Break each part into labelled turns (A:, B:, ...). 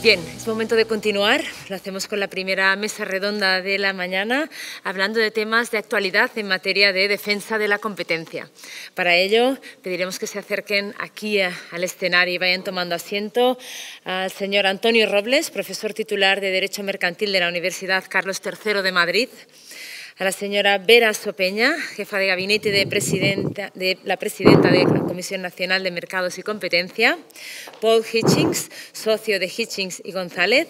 A: Bien, es momento de continuar. Lo hacemos con la primera mesa redonda de la mañana, hablando de temas de actualidad en materia de defensa de la competencia. Para ello, pediremos que se acerquen aquí al escenario y vayan tomando asiento al señor Antonio Robles, profesor titular de Derecho Mercantil de la Universidad Carlos III de Madrid, a la señora Vera Sopeña, jefa de gabinete de la presidenta de la Comisión Nacional de Mercados y Competencia, Paul Hitchings, socio de Hitchings y González,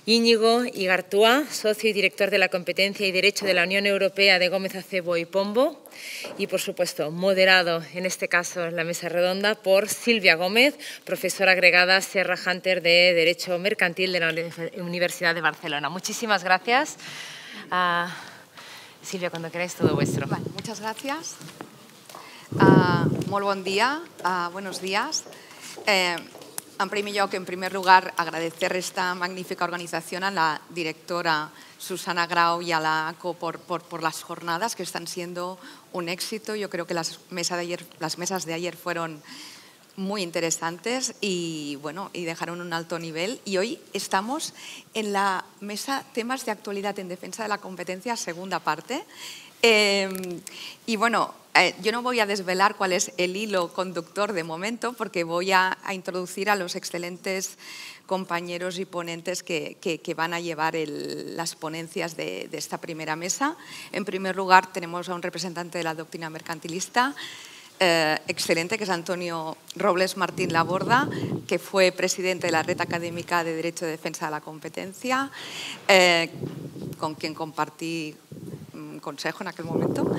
A: Íñigo Igartua, socio y director de la Competencia y Derecho de la Unión Europea de Gómez Acebo y Pombo, y, por supuesto, moderado, en este caso, en la mesa redonda, por Silvia Gómez, profesora agregada Serra Hunter de Derecho Mercantil de la Universidad de Barcelona. Muchísimas gracias. Silvia, cuando queráis, todo vuestro.
B: Vale, muchas gracias. Molt bon dia, buenos días. En primer lugar, agradecer esta magnífica organización a la directora Susana Grau y a la ACO por las jornadas, que están siendo un éxito. Yo creo que las mesas de ayer fueron muy interesantes y dejaron un alto nivel. Y hoy estamos en la mesa Temas de actualidad en defensa de la competencia, segunda parte. Yo no voy a desvelar cuál es el hilo conductor de momento, porque voy a introducir a los excelentes compañeros y ponentes que van a llevar las ponencias de esta primera mesa. En primer lugar, tenemos a un representante de la doctrina mercantilista, excelente, que es Antonio Robles Martín Laborda, que fue presidente de la Red Académica de Derecho de Defensa de la Competencia, con quien compartí consejo en aquel momento.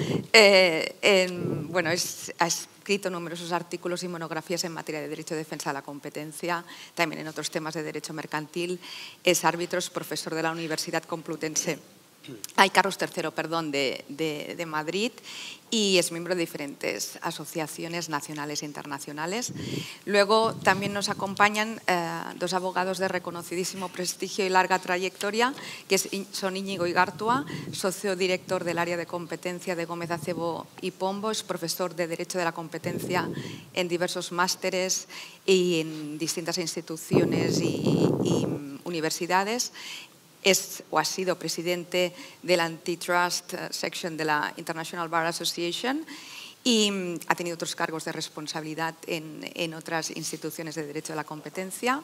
B: Ha escrito numerosos artículos y monografías en materia de Derecho de Defensa de la Competencia, también en otros temas de Derecho Mercantil. Es árbitro, es profesor de la Universidad Complutense Carlos III, de Madrid, y es miembro de diferentes asociaciones nacionales e internacionales. Luego también nos acompañan dos abogados de reconocidísimo prestigio y larga trayectoria, que son Íñigo Igartua, socio director del área de competencia de Gómez Acebo y Pombo, es profesor de Derecho de la Competencia en diversos másteres y en distintas instituciones y universidades. Es o ha sido presidente del Antitrust Section de la International Bar Association y ha tenido otros cargos de responsabilidad en otras instituciones de derecho de la competencia.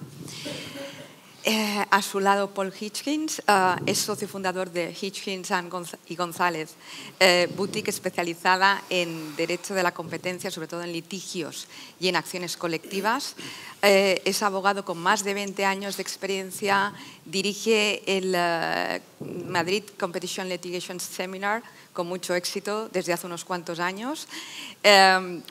B: A su lado, Paul Hitchings, es socio fundador de Hitchings y González, boutique especializada en derecho de la competencia, sobre todo en litigios y en acciones colectivas. Es abogado con más de 20 años de experiencia, dirige el Madrid Competition Litigation Seminar con mucho éxito desde hace unos cuantos años.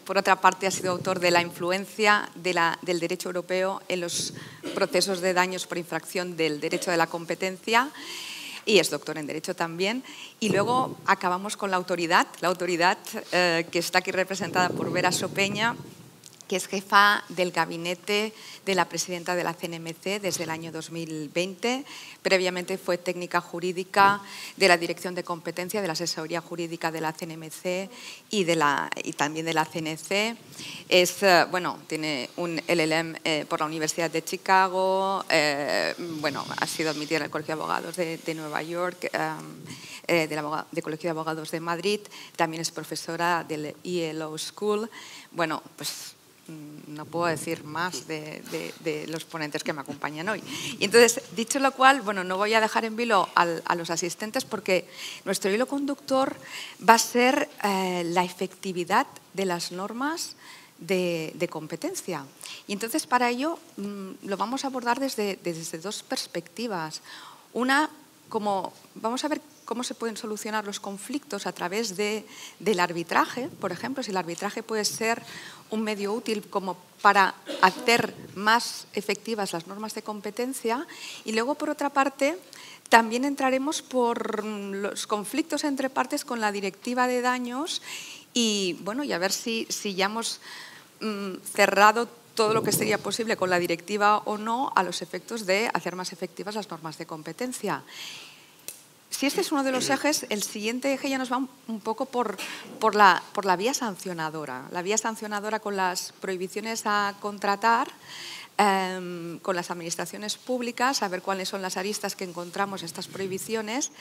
B: Por otra parte, ha sido autor de La influencia del derecho europeo en los procesos de daños por infracción del derecho de la competencia, y es doctor en Derecho también. Y luego acabamos con la autoridad que está aquí representada por Vera Sopeña, que es jefa del gabinete de la presidenta de la CNMC desde el año 2020. Previamente fue técnica jurídica de la Dirección de Competencia, de la Asesoría Jurídica de la CNMC y también de la CNC. Tiene un LLM por la Universidad de Chicago, ha sido admitida en el Colegio de Abogados de Nueva York, del Colegio de Abogados de Madrid. También es profesora del ELO School. No puedo decir más de los ponentes que me acompañan hoy. Y entonces, dicho lo cual, no voy a dejar en vilo a los asistentes, porque nuestro hilo conductor va a ser la efectividad de las normas de competencia. Y entonces, para ello, lo vamos a abordar desde dos perspectivas. Una, vamos a ver cómo se pueden solucionar los conflictos a través del arbitraje, por ejemplo, si el arbitraje puede ser un medio útil como para hacer más efectivas las normas de competencia. Y luego, por otra parte, también entraremos por los conflictos entre partes con la directiva de daños y a ver si ya hemos cerrado todo lo que sería posible con la directiva o no a los efectos de hacer más efectivas las normas de competencia. Si este es uno de los ejes, el siguiente eje ya nos va un poco por la vía sancionadora. La vía sancionadora con las prohibiciones a contratar con las administraciones públicas, a ver cuáles son las aristas que encontramos estas prohibiciones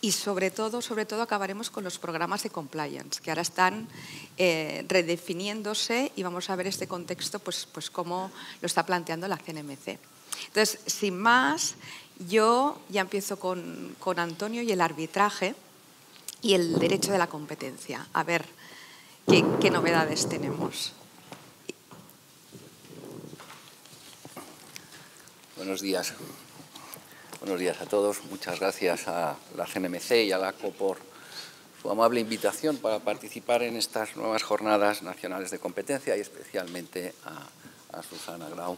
B: y sobre todo acabaremos con los programas de compliance, que ahora están redefiniéndose y vamos a ver este contexto pues cómo lo está planteando la CNMC. Entonces, sin más, yo ya empiezo con Antonio y el arbitraje y el derecho de la competencia. A ver qué novedades tenemos.
C: Buenos días. Buenos días a todos. Muchas gracias a la CNMC y a la ACO por su amable invitación para participar en estas nuevas jornadas nacionales de competencia y especialmente a Susana Grau.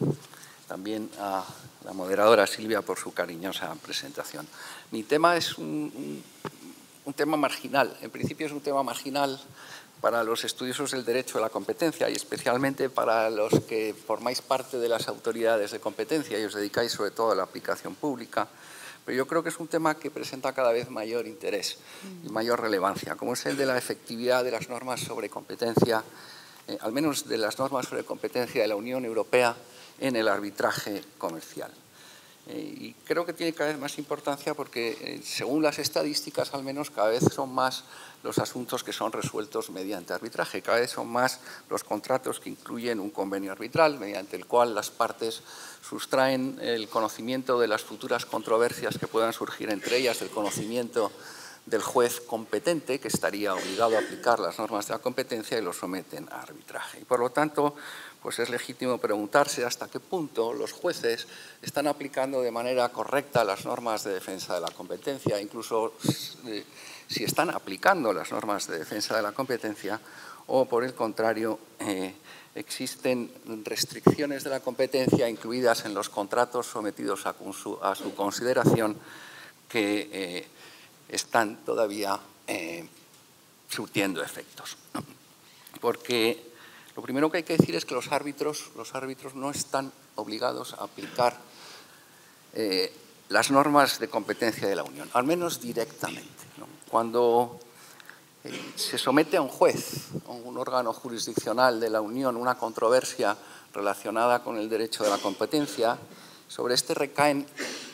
C: También a la moderadora Silvia por su cariñosa presentación. Mi tema es un tema marginal. En principio es un tema marginal para los estudiosos del derecho de la competencia y especialmente para los que formáis parte de las autoridades de competencia y os dedicáis sobre todo a la aplicación pública. Pero yo creo que es un tema que presenta cada vez mayor interés y mayor relevancia, como es el de la efectividad de las normas sobre competencia, al menos de las normas sobre competencia de la Unión Europea en el arbitraje comercial. Y creo que tiene cada vez más importancia porque, según las estadísticas, al menos cada vez son más los asuntos que son resueltos mediante arbitraje. Cada vez son más los contratos que incluyen un convenio arbitral, mediante el cual las partes sustraen el conocimiento de las futuras controversias que puedan surgir entre ellas, el conocimiento del juez competente, que estaría obligado a aplicar las normas de la competencia, y lo someten a arbitraje. Y por lo tanto, pues es legítimo preguntarse hasta qué punto los jueces están aplicando de manera correcta las normas de defensa de la competencia, incluso si están aplicando las normas de defensa de la competencia o, por el contrario, existen restricciones de la competencia incluidas en los contratos sometidos a su consideración que están todavía surtiendo efectos. Porque lo primero que hay que decir es que los árbitros no están obligados a aplicar las normas de competencia de la Unión, al menos directamente, ¿no? Cuando se somete a un juez, a un órgano jurisdiccional de la Unión, una controversia relacionada con el derecho de la competencia, sobre este recaen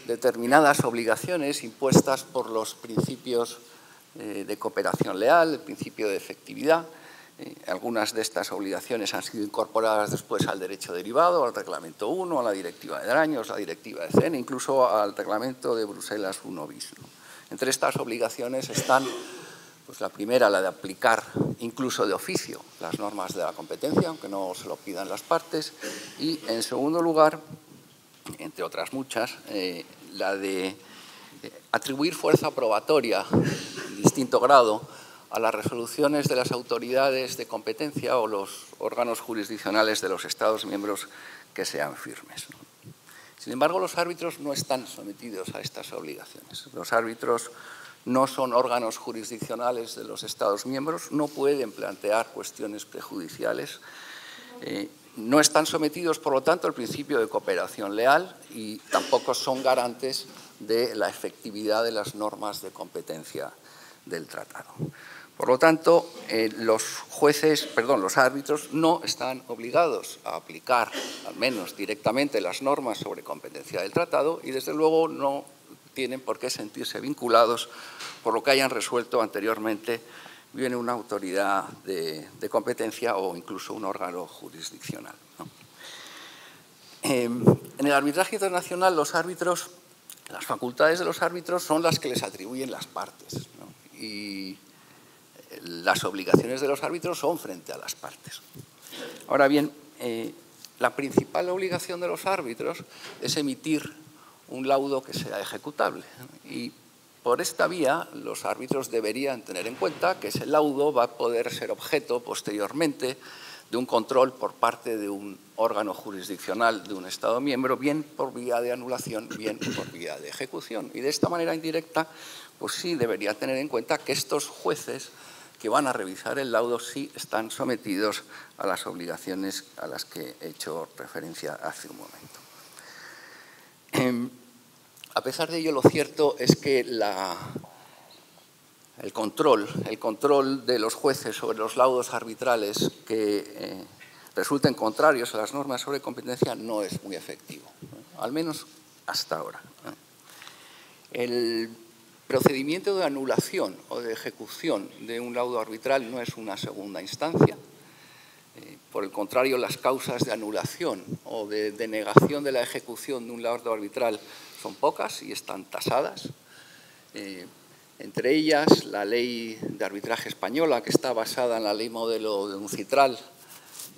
C: determinadas obligaciones impuestas por los principios de cooperación leal, el principio de efectividad. Algunas de estas obligaciones han sido incorporadas después al derecho derivado, al Reglamento 1, a la Directiva de Daños, a la Directiva de CEN, incluso al Reglamento de Bruselas 1 bis. Entre estas obligaciones están, pues la primera, la de aplicar incluso de oficio las normas de la competencia, aunque no se lo pidan las partes, y en segundo lugar, entre otras muchas, la de atribuir fuerza probatoria en distinto grado a las resoluciones de las autoridades de competencia o los órganos jurisdiccionales de los Estados miembros que sean firmes, ¿no? Sin embargo, los árbitros no están sometidos a estas obligaciones. Los árbitros no son órganos jurisdiccionales de los Estados miembros, no pueden plantear cuestiones prejudiciales, no están sometidos, por lo tanto, al principio de cooperación leal y tampoco son garantes de la efectividad de las normas de competencia del tratado. Por lo tanto, los árbitros no están obligados a aplicar, al menos directamente, las normas sobre competencia del tratado y, desde luego, no tienen por qué sentirse vinculados por lo que hayan resuelto anteriormente bien una autoridad de competencia o incluso un órgano jurisdiccional, ¿no? En el arbitraje internacional, las facultades de los árbitros son las que les atribuyen las partes, ¿no? Y las obligaciones de los árbitros son frente a las partes. Ahora bien, la principal obligación de los árbitros es emitir un laudo que sea ejecutable. Y por esta vía, los árbitros deberían tener en cuenta que ese laudo va a poder ser objeto posteriormente de un control por parte de un órgano jurisdiccional de un Estado miembro, bien por vía de anulación, bien por vía de ejecución. Y de esta manera indirecta, pues sí debería tener en cuenta que estos jueces que van a revisar el laudo sí están sometidos a las obligaciones a las que he hecho referencia hace un momento. A pesar de ello, lo cierto es que el control de los jueces sobre los laudos arbitrales que resulten contrarios a las normas sobre competencia no es muy efectivo, ¿no? Al menos hasta ahora, ¿no? El procedimiento de anulación o de ejecución de un laudo arbitral no es una segunda instancia. Por el contrario, las causas de anulación o de denegación de la ejecución de un laudo arbitral son pocas y están tasadas. Entre ellas, la ley de arbitraje española, que está basada en la ley modelo de UNCITRAL,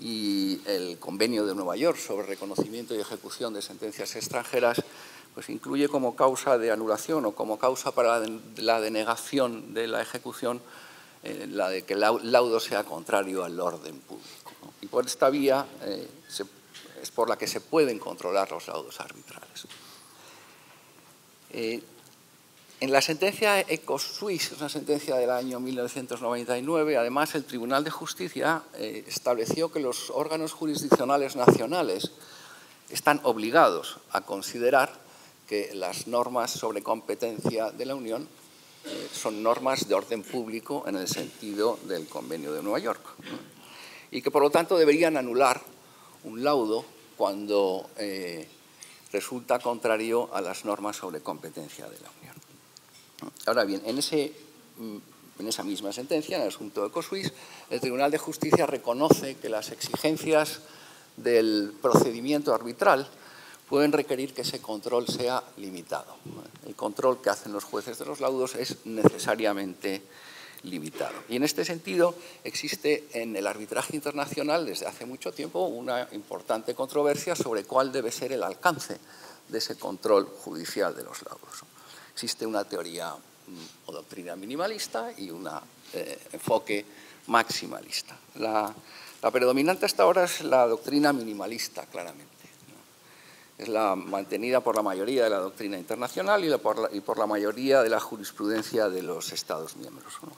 C: y el Convenio de Nueva York sobre reconocimiento y ejecución de sentencias extranjeras, pues incluye como causa de anulación o como causa para la denegación de la ejecución la de que el laudo sea contrario al orden público, ¿no? Y por esta vía es por la que se pueden controlar los laudos arbitrales. En la sentencia EcoSuisse, una sentencia del año 1999, además el Tribunal de Justicia estableció que los órganos jurisdiccionales nacionales están obligados a considerar que las normas sobre competencia de la Unión son normas de orden público en el sentido del Convenio de Nueva York, ¿no? Y que por lo tanto deberían anular un laudo cuando resulta contrario a las normas sobre competencia de la Unión. Ahora bien, en esa misma sentencia, en el asunto de EcoSuisse, el Tribunal de Justicia reconoce que las exigencias del procedimiento arbitral pueden requerir que ese control sea limitado. El control que hacen los jueces de los laudos es necesariamente limitado. Y en este sentido existe en el arbitraje internacional desde hace mucho tiempo una importante controversia sobre cuál debe ser el alcance de ese control judicial de los laudos. Existe una teoría o doctrina minimalista y un enfoque maximalista. La predominante hasta ahora es la doctrina minimalista, claramente. Es la mantenida por la mayoría de la doctrina internacional y por la mayoría de la jurisprudencia de los Estados miembros, ¿no?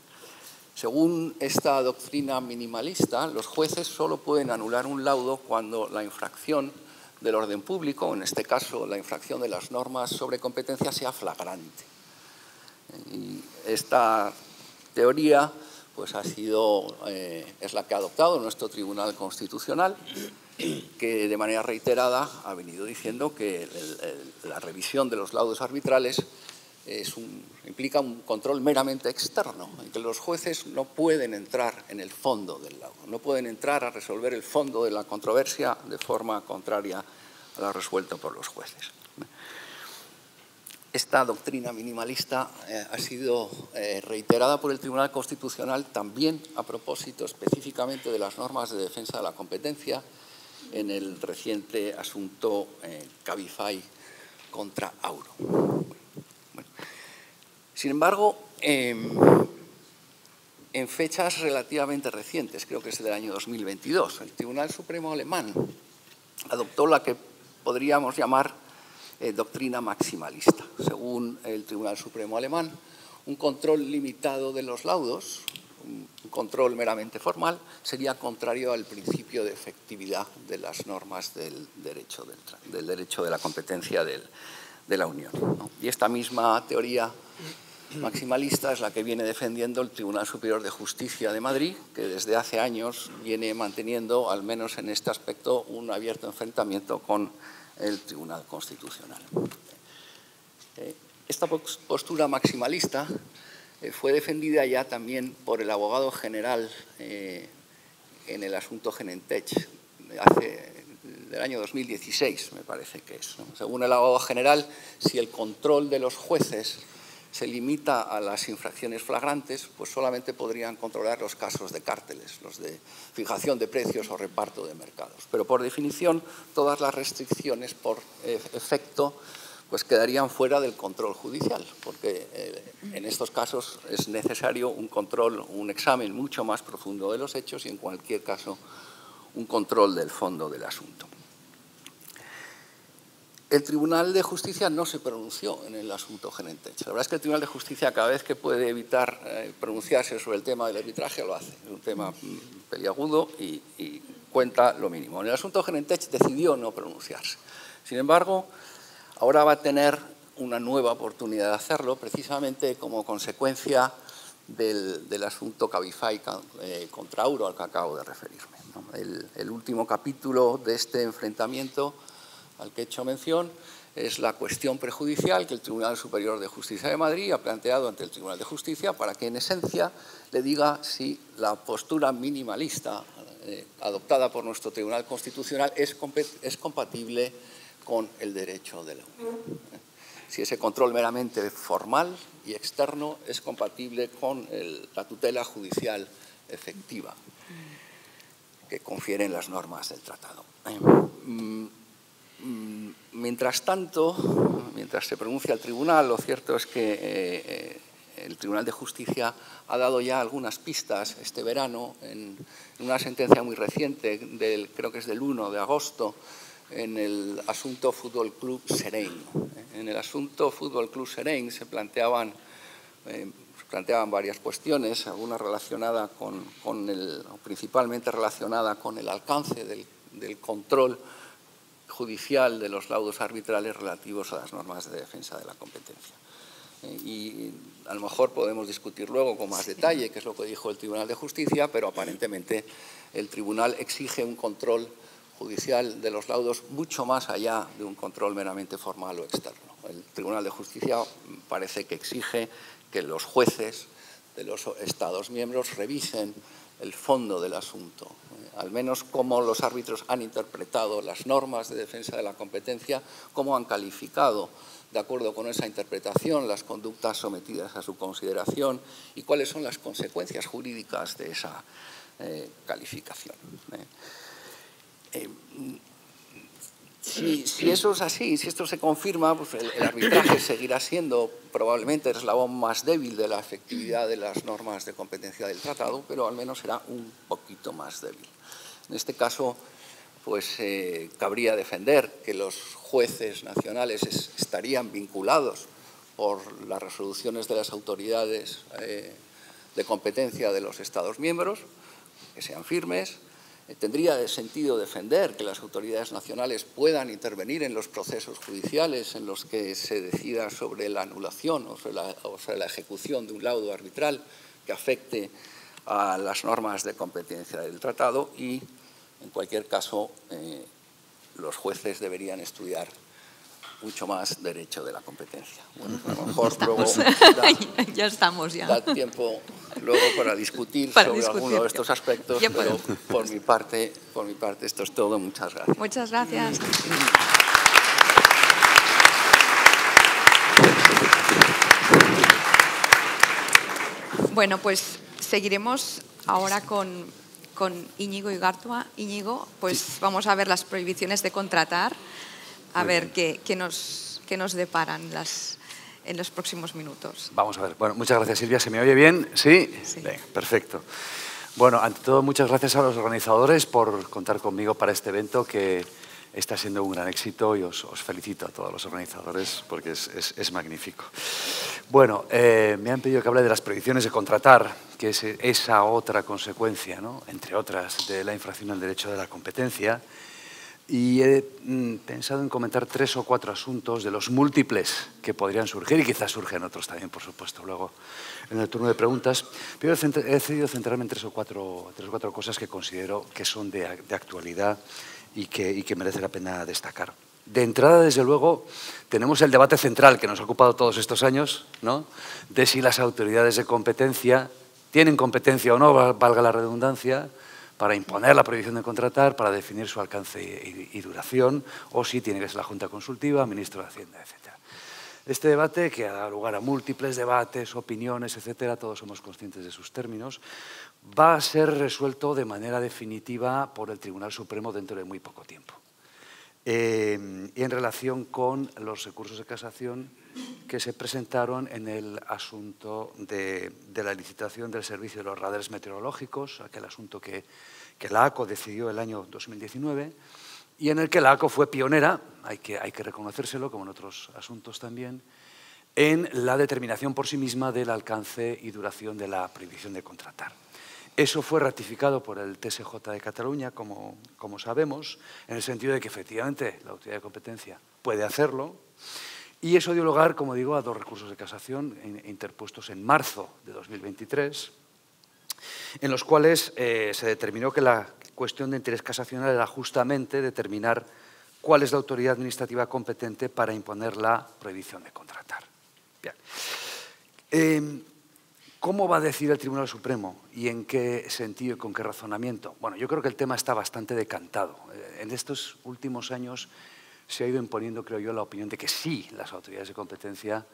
C: Según esta doctrina minimalista, los jueces solo pueden anular un laudo cuando la infracción del orden público, en este caso la infracción de las normas sobre competencia, sea flagrante. Y esta teoría pues, es la que ha adoptado nuestro Tribunal Constitucional, que de manera reiterada ha venido diciendo que la revisión de los laudos arbitrales implica un control meramente externo, en que los jueces no pueden entrar en el fondo del laudo, no pueden entrar a resolver el fondo de la controversia de forma contraria a la resuelta por los jueces. Esta doctrina minimalista ha sido reiterada por el Tribunal Constitucional también a propósito específicamente de las normas de defensa de la competencia en el reciente asunto Cabify contra Auro. Bueno, sin embargo, en fechas relativamente recientes, creo que es del año 2022, el Tribunal Supremo alemán adoptó la que podríamos llamar doctrina maximalista. Según el Tribunal Supremo alemán, un control limitado de los laudos, un control meramente formal, sería contrario al principio de efectividad de las normas del derecho de la competencia de la Unión, ¿no? Y esta misma teoría maximalista es la que viene defendiendo el Tribunal Superior de Justicia de Madrid, que desde hace años viene manteniendo, al menos en este aspecto, un abierto enfrentamiento con el Tribunal Constitucional. Esta postura maximalista fue defendida ya también por el abogado general en el asunto Genentech del año 2016, me parece que es, ¿no? Según el abogado general, si el control de los jueces se limita a las infracciones flagrantes, pues solamente podrían controlar los casos de cárteles, los de fijación de precios o reparto de mercados. Pero por definición, todas las restricciones por efecto pues quedarían fuera del control judicial, porque en estos casos es necesario un control, un examen mucho más profundo de los hechos y en cualquier caso un control del fondo del asunto. El Tribunal de Justicia no se pronunció en el asunto Genentech. La verdad es que el Tribunal de Justicia, cada vez que puede evitar pronunciarse sobre el tema del arbitraje, lo hace. Es un tema peliagudo y cuenta lo mínimo. En el asunto Genentech decidió no pronunciarse. Sin embargo, ahora va a tener una nueva oportunidad de hacerlo, precisamente como consecuencia del asunto Cabify contra Auro al que acabo de referirme, ¿no? El último capítulo de este enfrentamiento al que he hecho mención es la cuestión prejudicial que el Tribunal Superior de Justicia de Madrid ha planteado ante el Tribunal de Justicia para que, en esencia, le diga si la postura minimalista adoptada por nuestro Tribunal Constitucional es compatible con el derecho de la Unión. Si ese control meramente formal y externo es compatible con la tutela judicial efectiva que confieren las normas del tratado. Mientras tanto, mientras se pronuncia el tribunal, lo cierto es que el Tribunal de Justicia ha dado ya algunas pistas este verano en una sentencia muy reciente, creo que es del 1 de agosto, en el asunto Fútbol Club Serein. En el asunto Fútbol Club Serein se planteaban varias cuestiones, algunas relacionadas principalmente relacionada con el alcance del control judicial de los laudos arbitrales relativos a las normas de defensa de la competencia. Y a lo mejor podemos discutir luego con más detalle qué es lo que dijo el Tribunal de Justicia, pero aparentemente el Tribunal exige un control judicial de los laudos mucho más allá de un control meramente formal o externo. El Tribunal de Justicia parece que exige que los jueces de los Estados miembros revisen el fondo del asunto, al menos cómo los árbitros han interpretado las normas de defensa de la competencia, cómo han calificado, de acuerdo con esa interpretación, las conductas sometidas a su consideración y cuáles son las consecuencias jurídicas de esa calificación. Si eso es así, si esto se confirma, pues el arbitraje seguirá siendo probablemente el eslabón más débil de la efectividad de las normas de competencia del tratado, pero al menos será un poquito más débil. En este caso, pues cabría defender que los jueces nacionales estarían vinculados por las resoluciones de las autoridades de competencia de los Estados miembros, que sean firmes. Tendría sentido defender que las autoridades nacionales puedan intervenir en los procesos judiciales en los que se decida sobre la anulación o sobre la ejecución de un laudo arbitral que afecte a las normas de competencia del tratado y, en cualquier caso, los jueces deberían estudiar mucho más derecho de la competencia. Bueno, a lo mejor luego da tiempo luego para discutir sobre alguno de estos aspectos, pero por mi parte esto es todo. Muchas gracias.
B: Muchas gracias. Bueno, pues seguiremos ahora con Íñigo Igartua. Íñigo, pues vamos a ver las prohibiciones de contratar. A ver qué nos deparan en los próximos minutos.
D: Vamos a ver. Bueno, muchas gracias, Silvia. ¿Se me oye bien? ¿Sí? Sí. Venga, perfecto. Bueno, ante todo, muchas gracias a los organizadores por contar conmigo para este evento que está siendo un gran éxito y os felicito a todos los organizadores porque es magnífico. Bueno, me han pedido que hable de las prohibiciones de contratar, que es esa otra consecuencia, ¿no?, entre otras, de la infracción al derecho de la competencia. Y he pensado en comentar 3 o 4 asuntos de los múltiples que podrían surgir y quizás surgen otros también, por supuesto, luego en el turno de preguntas. Pero he decidido centrarme en 3 o 4 cosas que considero que son de actualidad y que merece la pena destacar. De entrada, desde luego, tenemos el debate central que nos ha ocupado todos estos años, ¿no?, de si las autoridades de competencia tienen competencia o no, valga la redundancia, para imponer la prohibición de contratar, para definir su alcance y duración, o si tiene que ser la Junta Consultiva, Ministro de Hacienda, etc. Este debate, que ha dado lugar a múltiples debates, opiniones, etc., todos somos conscientes de sus términos, va a ser resuelto de manera definitiva por el Tribunal Supremo dentro de muy poco tiempo. Y en relación con los recursos de casación que se presentaron en el asunto de la licitación del servicio de los radares meteorológicos, aquel asunto que la ACO decidió el año 2019 y en el que la ACO fue pionera, hay que reconocérselo, como en otros asuntos también, en la determinación por sí misma del alcance y duración de la prohibición de contratar. Eso fue ratificado por el TSJ de Cataluña, como sabemos, en el sentido de que efectivamente la autoridad de competencia puede hacerlo Y eso dio lugar, como digo, a 2 recursos de casación interpuestos en marzo de 2023, en los cuales se determinó que la cuestión de interés casacional era justamente determinar cuál es la autoridad administrativa competente para imponer la prohibición de contratar. Bien. ¿Cómo va a decidir el Tribunal Supremo y en qué sentido y con qué razonamiento? Bueno, yo creo que el tema está bastante decantado. En estos últimos años se ha ido imponiendo, creo yo, la opinión de que sí, las autoridades de competencia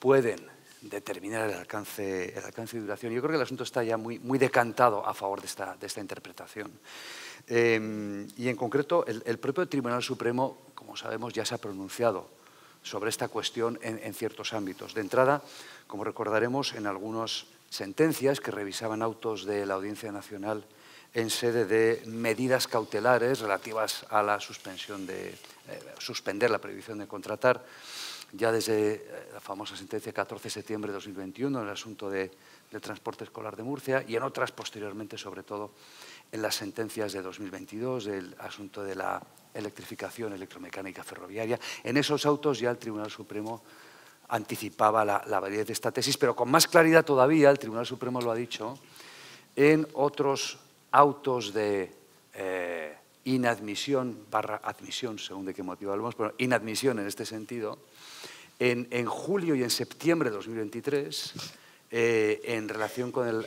D: pueden determinar el alcance y duración. Yo creo que el asunto está ya muy decantado a favor de esta interpretación. Y en concreto, el propio Tribunal Supremo, como sabemos, ya se ha pronunciado sobre esta cuestión en ciertos ámbitos. De entrada, como recordaremos, en algunas sentencias que revisaban autos de la Audiencia Nacional en sede de medidas cautelares relativas a la suspender la prohibición de contratar, ya desde la famosa sentencia 14 de septiembre de 2021 en el asunto del transporte escolar de Murcia y en otras posteriormente, sobre todo en las sentencias de 2022 del asunto de la electrificación electromecánica ferroviaria. En esos autos ya el Tribunal Supremo anticipaba la validez de esta tesis, pero con más claridad todavía, el Tribunal Supremo lo ha dicho, en otros autos de inadmisión / admisión, según de qué motivo hablamos, pero inadmisión en este sentido, en julio y en septiembre de 2023, en relación con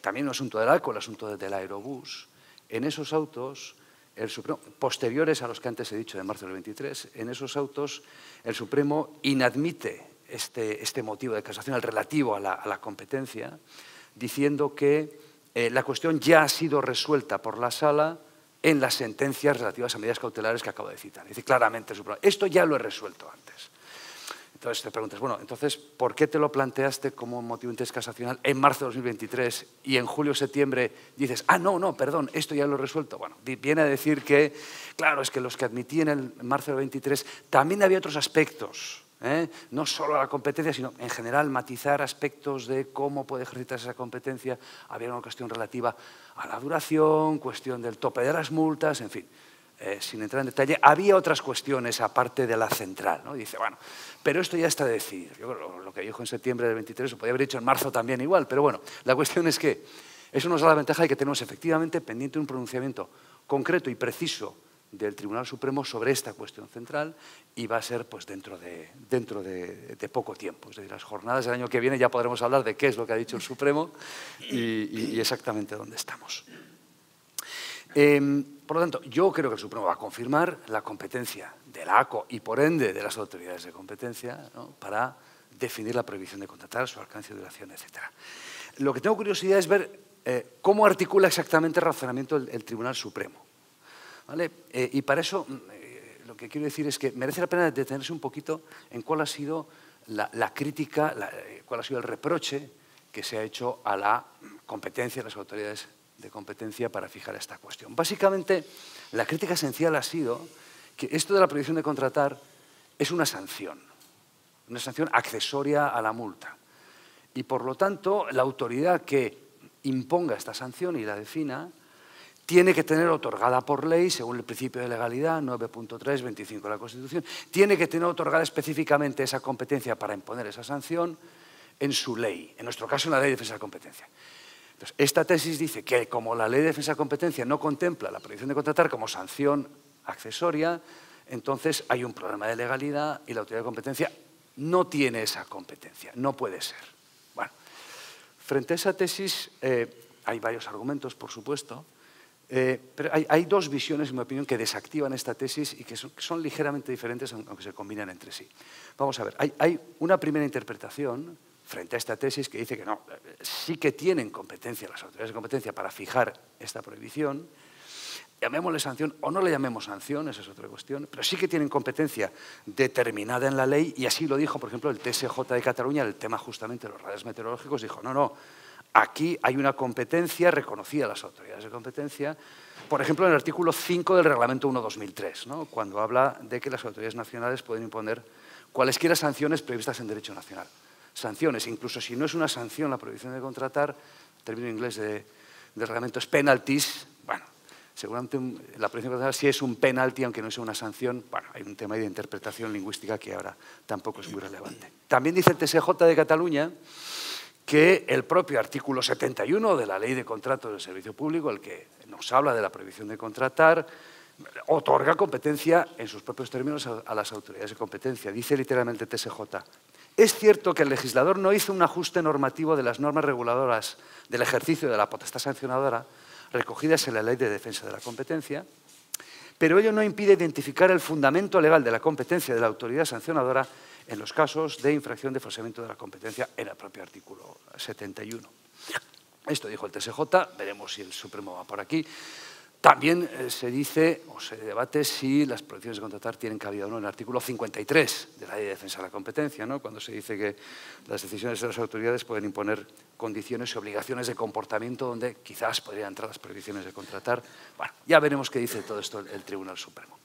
D: también un asunto del ALCO, el asunto del aerobús, en esos autos, el Supremo, posteriores a los que antes he dicho de marzo del 23, en esos autos el Supremo inadmite este motivo de casación, el relativo a la competencia, diciendo que la cuestión ya ha sido resuelta por la Sala en las sentencias relativas a medidas cautelares que acabo de citar. Dice claramente el Supremo, esto ya lo he resuelto antes. Entonces te preguntas, bueno, entonces, ¿por qué te lo planteaste como motivo de interés casacional en marzo de 2023 y en julio o septiembre dices, no, perdón, esto ya lo he resuelto? Bueno, viene a decir que, claro, es que los que admití en marzo del 23 también había otros aspectos, no solo la competencia, sino en general matizar aspectos de cómo puede ejercitarse esa competencia. Había una cuestión relativa a la duración, cuestión del tope de las multas, en fin. Sin entrar en detalle, había otras cuestiones aparte de la central, ¿no? Y dice, bueno, pero esto ya está decidido. Yo creo lo que dijo en septiembre del 23, lo podía haber dicho en marzo también igual, pero bueno, la cuestión es que eso nos da la ventaja de que tenemos efectivamente pendiente un pronunciamiento concreto y preciso del Tribunal Supremo sobre esta cuestión central y va a ser pues dentro de poco tiempo. Es decir, las jornadas del año que viene ya podremos hablar de qué es lo que ha dicho el Supremo y exactamente dónde estamos. Por lo tanto, yo creo que el Supremo va a confirmar la competencia de la ACO y, por ende, de las autoridades de competencia, ¿no?, para definir la prohibición de contratar, su alcance, duración, etc. Lo que tengo curiosidad es ver cómo articula exactamente el razonamiento el Tribunal Supremo, ¿vale? Y para eso lo que quiero decir es que merece la pena detenerse un poquito en cuál ha sido la crítica, cuál ha sido el reproche que se ha hecho a la competencia de las autoridades de competencia para fijar esta cuestión. Básicamente, la crítica esencial ha sido que esto de la prohibición de contratar es una sanción accesoria a la multa. Y, por lo tanto, la autoridad que imponga esta sanción y la defina tiene que tener otorgada por ley, según el principio de legalidad, 9.325 de la Constitución, tiene que tener otorgada específicamente esa competencia para imponer esa sanción en su ley, en nuestro caso en la Ley de Defensa de la Competencia. Entonces, esta tesis dice que como la Ley de Defensa de la Competencia no contempla la prohibición de contratar como sanción accesoria, entonces hay un problema de legalidad y la autoridad de competencia no tiene esa competencia, no puede ser. Bueno, frente a esa tesis hay varios argumentos, por supuesto, pero hay dos visiones, en mi opinión, que desactivan esta tesis y que son ligeramente diferentes, aunque se combinan entre sí. Vamos a ver, hay una primera interpretación frente a esta tesis que dice que no, sí que tienen competencia las autoridades de competencia para fijar esta prohibición, llamémosle sanción o no le llamemos sanción, esa es otra cuestión, pero sí que tienen competencia determinada en la ley y así lo dijo, por ejemplo, el TSJ de Cataluña, el tema justamente de los radares meteorológicos, dijo, no, aquí hay una competencia reconocida a las autoridades de competencia, por ejemplo, en el artículo 5 del Reglamento 1/2003, ¿no?, cuando habla de que las autoridades nacionales pueden imponer cualesquiera sanciones previstas en derecho nacional. Sanciones, incluso si no es una sanción la prohibición de contratar, el término inglés del reglamento es penalties, bueno, seguramente la prohibición de contratar sí es un penalti, aunque no sea una sanción. Bueno, hay un tema de interpretación lingüística que ahora tampoco es muy relevante. También dice el TSJ de Cataluña que el propio artículo 71 de la Ley de Contratos del Servicio Público, el que nos habla de la prohibición de contratar, otorga competencia en sus propios términos a las autoridades de competencia. Dice literalmente el TSJ: es cierto que el legislador no hizo un ajuste normativo de las normas reguladoras del ejercicio de la potestad sancionadora recogidas en la Ley de Defensa de la Competencia, pero ello no impide identificar el fundamento legal de la competencia de la autoridad sancionadora en los casos de infracción de falseamiento de la competencia en el propio artículo 71. Esto dijo el TSJ, veremos si el Supremo va por aquí. También se dice o se debate si las prohibiciones de contratar tienen cabida o no en el artículo 53 de la Ley de Defensa de la Competencia, ¿no? Cuando se dice que las decisiones de las autoridades pueden imponer condiciones y obligaciones de comportamiento donde quizás podrían entrar las prohibiciones de contratar. Bueno, ya veremos qué dice todo esto el Tribunal Supremo.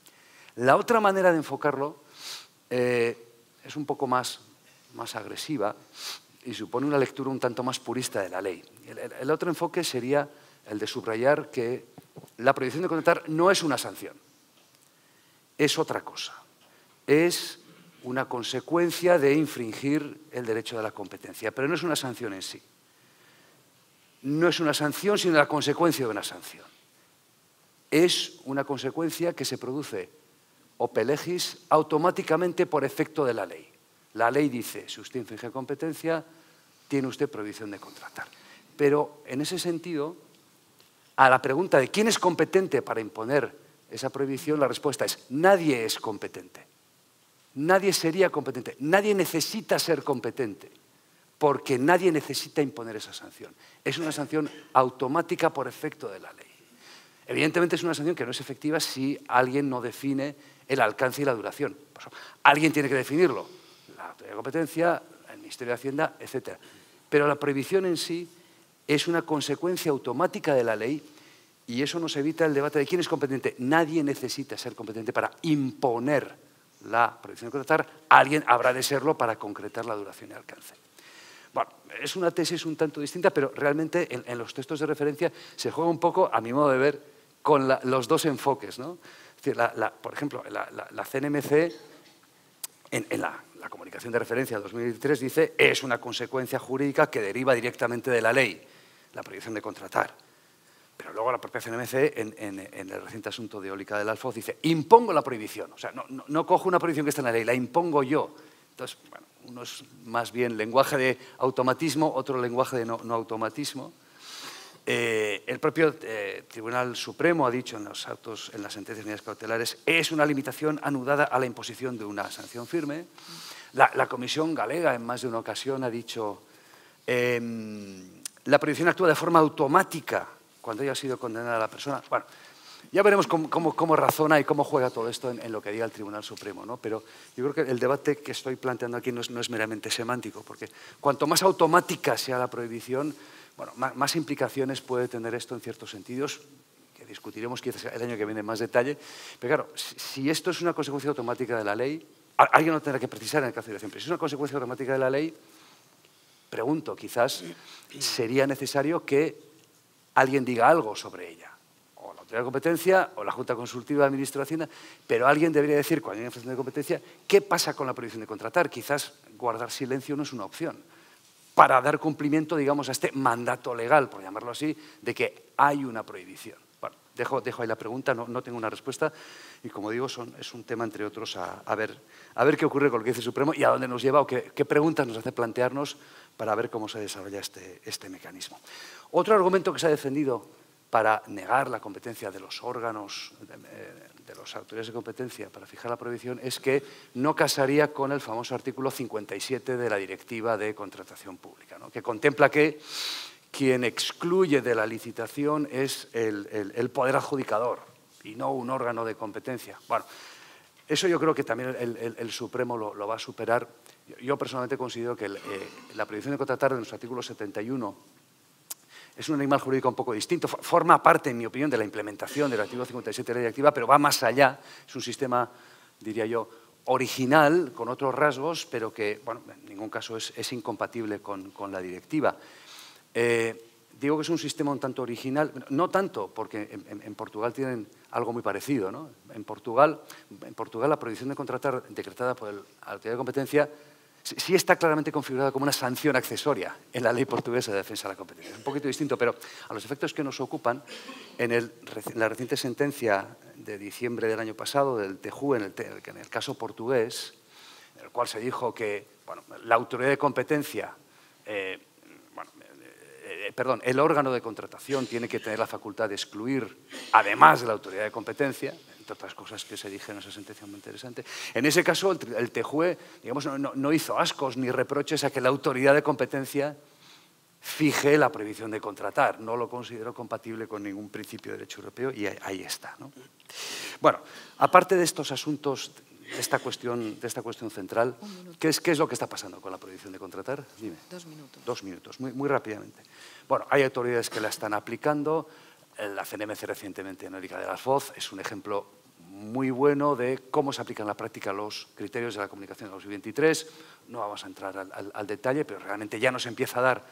D: La otra manera de enfocarlo es un poco más agresiva y supone una lectura un tanto más purista de la ley. El otro enfoque sería el de subrayar que la prohibición de contratar no es una sanción, es otra cosa. Es una consecuencia de infringir el derecho de la competencia, pero no es una sanción en sí. No es una sanción, sino la consecuencia de una sanción. Es una consecuencia que se produce ope legis automáticamente por efecto de la ley. La ley dice, si usted infringe competencia, tiene usted prohibición de contratar. Pero en ese sentido, a la pregunta de quién es competente para imponer esa prohibición, la respuesta es nadie es competente. Nadie sería competente. Nadie necesita ser competente porque nadie necesita imponer esa sanción. Es una sanción automática por efecto de la ley. Evidentemente es una sanción que no es efectiva si alguien no define el alcance y la duración. Por eso, alguien tiene que definirlo. La autoridad de competencia, el Ministerio de Hacienda, etc. Pero la prohibición en sí es una consecuencia automática de la ley y eso nos evita el debate de quién es competente. Nadie necesita ser competente para imponer la prohibición de contratar. Alguien habrá de serlo para concretar la duración y alcance. Bueno, es una tesis un tanto distinta, pero realmente en los textos de referencia se juega un poco, a mi modo de ver, con los dos enfoques, ¿no? Es decir, por ejemplo, la CNMC, en la comunicación de referencia 2003, dice es una consecuencia jurídica que deriva directamente de la ley, la prohibición de contratar. Pero luego la propia CNMC, en el reciente asunto de Eólica del Alfoz, dice impongo la prohibición. O sea, no cojo una prohibición que está en la ley, la impongo yo. Entonces, bueno, uno es más bien lenguaje de automatismo, otro lenguaje de no automatismo. El propio Tribunal Supremo ha dicho en los autos, en las sentencias de medidas cautelares, es una limitación anudada a la imposición de una sanción firme. La Comisión Galega en más de una ocasión ha dicho la prohibición actúa de forma automática cuando haya sido condenada la persona. Bueno, ya veremos cómo razona y cómo juega todo esto en lo que diga el Tribunal Supremo, ¿no? Pero yo creo que el debate que estoy planteando aquí no es meramente semántico, porque cuanto más automática sea la prohibición, bueno, más implicaciones puede tener esto en ciertos sentidos, que discutiremos quizás el año que viene en más detalle. Pero claro, si esto es una consecuencia automática de la ley, alguien lo tendrá que precisar en el caso de dirección, pero si es una consecuencia automática de la ley, pregunto, quizás sería necesario que alguien diga algo sobre ella. O la autoridad de competencia o la Junta Consultiva del Ministro de Hacienda, pero alguien debería decir, cuando hay una infracción de competencia, ¿qué pasa con la prohibición de contratar? Quizás guardar silencio no es una opción para dar cumplimiento, digamos, a este mandato legal, por llamarlo así, de que hay una prohibición. Bueno, dejo ahí la pregunta, no tengo una respuesta y, como digo, es un tema, entre otros, a ver qué ocurre con lo que dice el Supremo y a dónde nos lleva o qué preguntas nos hace plantearnos para ver cómo se desarrolla este mecanismo. Otro argumento que se ha defendido para negar la competencia de los órganos, de las autoridades de competencia para fijar la prohibición, es que no casaría con el famoso artículo 57 de la Directiva de Contratación Pública, ¿no? Que contempla que quien excluye de la licitación es el poder adjudicador y no un órgano de competencia. Bueno, eso yo creo que también el Supremo lo va a superar. Yo personalmente considero que la prohibición de contratar de nuestro artículo 71 es un animal jurídico un poco distinto, forma parte, en mi opinión, de la implementación del artículo 57 de la directiva, pero va más allá. Es un sistema, diría yo, original, con otros rasgos, pero que, bueno, en ningún caso es incompatible con la directiva. Digo que es un sistema un tanto original, no tanto, porque en Portugal tienen algo muy parecido, ¿no? En Portugal la prohibición de contratar decretada por la Autoridad de Competencia sí está claramente configurada como una sanción accesoria en la ley portuguesa de defensa de la competencia. Es un poquito distinto, pero a los efectos que nos ocupan, en la reciente sentencia de diciembre del año pasado del TJUE, en el caso portugués, en el cual se dijo que la Autoridad de Competencia, el órgano de contratación tiene que tener la facultad de excluir, además de la Autoridad de Competencia, entre otras cosas que se dijeron en esa sentencia muy interesante. En ese caso, el TJUE, digamos, no hizo ascos ni reproches a que la Autoridad de Competencia fije la prohibición de contratar. No lo consideró compatible con ningún principio de derecho europeo y ahí está, ¿no? Bueno, aparte de estos asuntos, de esta cuestión central, ¿qué es lo que está pasando con la prohibición de contratar? Dime.
B: 2 minutos.
D: 2 minutos, muy rápidamente. Bueno, hay autoridades que la están aplicando. La CNMC recientemente, en Erika de las Foz, es un ejemplo muy bueno de cómo se aplican en la práctica los criterios de la comunicación de 2023. No vamos a entrar al detalle, pero realmente ya nos empieza a dar,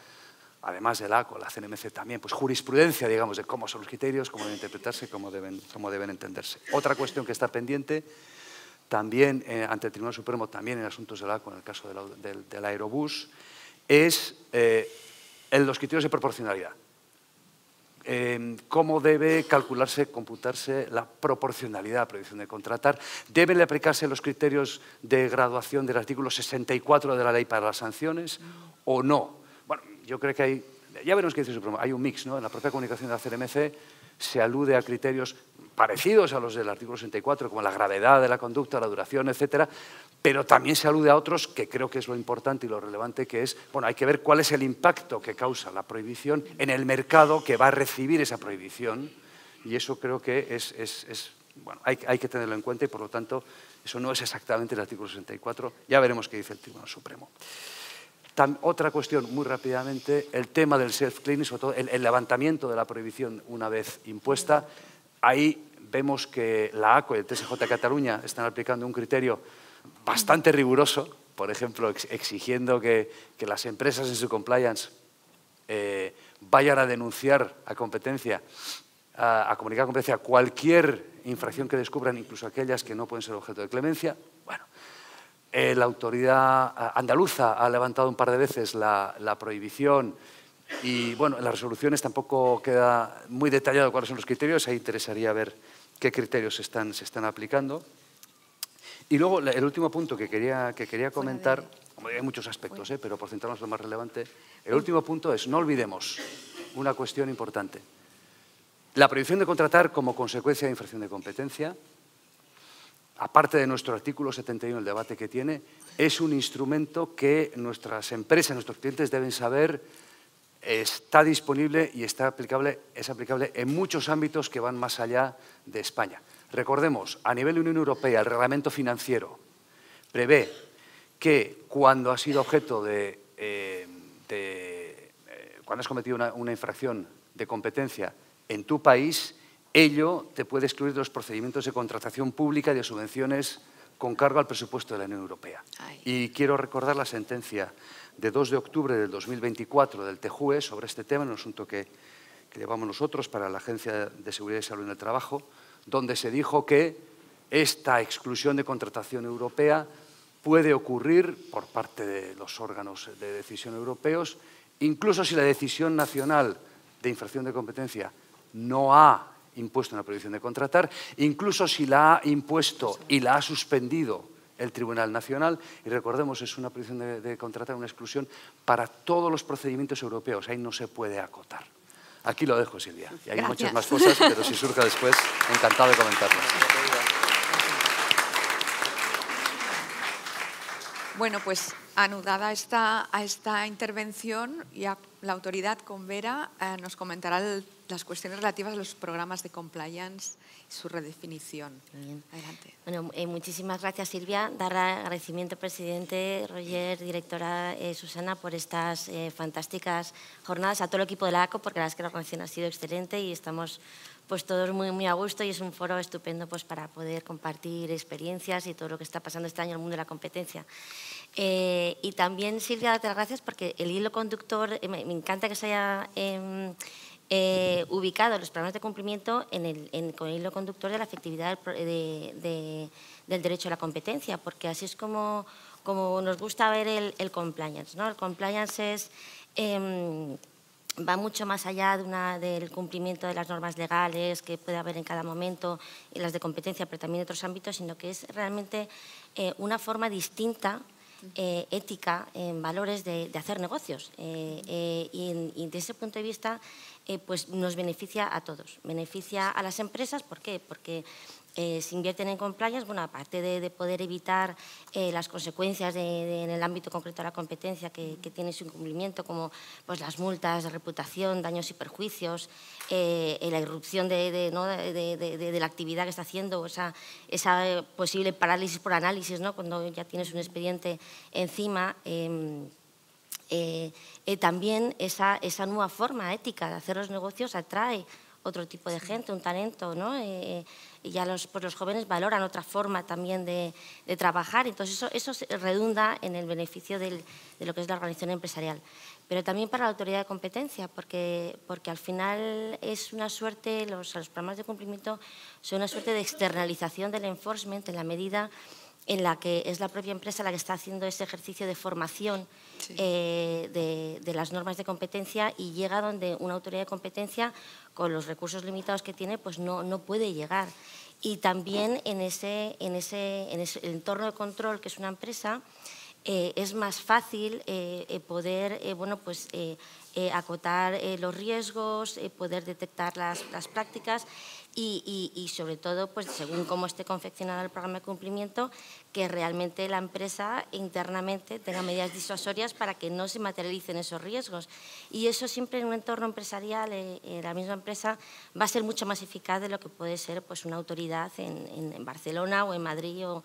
D: además de la CNMC también, pues jurisprudencia, digamos, de cómo son los criterios, cómo deben interpretarse, cómo deben entenderse. Otra cuestión que está pendiente, también ante el Tribunal Supremo, también en asuntos de la ACO, en el caso del aerobús, es los criterios de proporcionalidad. Cómo debe calcularse, computarse la proporcionalidad a la prohibición de contratar. ¿Deben aplicarse los criterios de graduación del artículo 64 de la Ley para las Sanciones o no? Bueno, yo creo que ya veremos qué dice el Supremo, hay un mix, ¿no? En la propia comunicación de la CNMC se alude a criterios parecidos a los del artículo 64, como la gravedad de la conducta, la duración, etcétera, pero también se alude a otros que creo que es lo importante y lo relevante, que es, bueno, hay que ver cuál es el impacto que causa la prohibición en el mercado que va a recibir esa prohibición, y eso creo que bueno, hay que tenerlo en cuenta y, por lo tanto, eso no es exactamente el artículo 64, ya veremos qué dice el Tribunal Supremo. Otra cuestión, muy rápidamente, el tema del self-cleaning, sobre todo el levantamiento de la prohibición una vez impuesta. Ahí vemos que la ACO y el TSJ de Cataluña están aplicando un criterio bastante riguroso, por ejemplo, exigiendo que las empresas en su compliance vayan a denunciar a competencia, a comunicar a competencia cualquier infracción que descubran, incluso aquellas que no pueden ser objeto de clemencia. Bueno, la autoridad andaluza ha levantado un par de veces la prohibición y, bueno, en las resoluciones tampoco queda muy detallado cuáles son los criterios. Ahí interesaría ver qué criterios se están aplicando. Y luego, el último punto que quería comentar, hay muchos aspectos, pero por centrarnos en lo más relevante, el último punto es, no olvidemos una cuestión importante. La prohibición de contratar como consecuencia de infracción de competencia, aparte de nuestro artículo 71, el debate que tiene, es un instrumento que nuestras empresas, nuestros clientes deben saber está disponible y es aplicable en muchos ámbitos que van más allá de España. Recordemos, a nivel de Unión Europea, el reglamento financiero prevé que cuando has sido objeto cuando has cometido una infracción de competencia en tu país, ello te puede excluir de los procedimientos de contratación pública y de subvenciones con cargo al presupuesto de la Unión Europea. Y quiero recordar la sentencia de 2 de octubre del 2024 del TJUE sobre este tema, en un asunto que llevamos nosotros para la Agencia de Seguridad y Salud en el Trabajo, donde se dijo que esta exclusión de contratación europea puede ocurrir por parte de los órganos de decisión europeos, incluso si la decisión nacional de infracción de competencia no ha impuesto una prohibición de contratar, incluso si la ha impuesto y la ha suspendido el Tribunal Nacional. Y recordemos, es una prohibición de contratar, una exclusión para todos los procedimientos europeos. Ahí no se puede acotar. Aquí lo dejo, Silvia. Y hay muchas más cosas, pero si surge después, encantado de comentarlas.
B: Bueno, pues anudada a esta intervención, ya la autoridad Convera nos comentará las cuestiones relativas a los programas de compliance y su redefinición.
E: Bien.
B: Adelante.
E: Bueno, muchísimas gracias, Silvia. Dar agradecimiento, presidente Roger, directora Susana, por estas fantásticas jornadas, a todo el equipo de la ACO, porque la verdad es que la organización ha sido excelente y estamos pues todos muy a gusto y es un foro estupendo pues para poder compartir experiencias y todo lo que está pasando este año en el mundo de la competencia. Y también, Silvia, darte las gracias porque el hilo conductor, me encanta que se haya ubicado los programas de cumplimiento con el hilo conductor de la efectividad del derecho a la competencia, porque así es como nos gusta ver el compliance, ¿no? El compliance es... va mucho más allá del cumplimiento de las normas legales que puede haber en cada momento y las de competencia, pero también en otros ámbitos, sino que es realmente una forma distinta, ética, en valores de hacer negocios. Y desde ese punto de vista pues nos beneficia a todos. Beneficia a las empresas, ¿por qué? Porque se invierten en compliance, bueno, aparte de poder evitar las consecuencias en el ámbito concreto de la competencia que tiene su incumplimiento, como pues, las multas de reputación, daños y perjuicios, la irrupción de la actividad que está haciendo, esa posible parálisis por análisis, ¿no? Cuando ya tienes un expediente encima. También esa nueva forma ética de hacer los negocios atrae otro tipo de gente, un talento, ¿no? Y ya los jóvenes valoran otra forma también de trabajar. Entonces, eso redunda en el beneficio de lo que es la organización empresarial. Pero también para la autoridad de competencia, porque al final es una suerte, los programas de cumplimiento son una suerte de externalización del enforcement en la medida en la que es la propia empresa la que está haciendo ese ejercicio de formación de las normas de competencia y llega donde una autoridad de competencia, con los recursos limitados que tiene, pues no puede llegar. Y también en ese entorno de control que es una empresa, es más fácil poder acotar los riesgos, poder detectar las prácticas y sobre todo, pues, según cómo esté confeccionado el programa de cumplimiento, que realmente la empresa internamente tenga medidas disuasorias para que no se materialicen esos riesgos. Y eso siempre en un entorno empresarial, la misma empresa va a ser mucho más eficaz de lo que puede ser pues, una autoridad en Barcelona o en Madrid o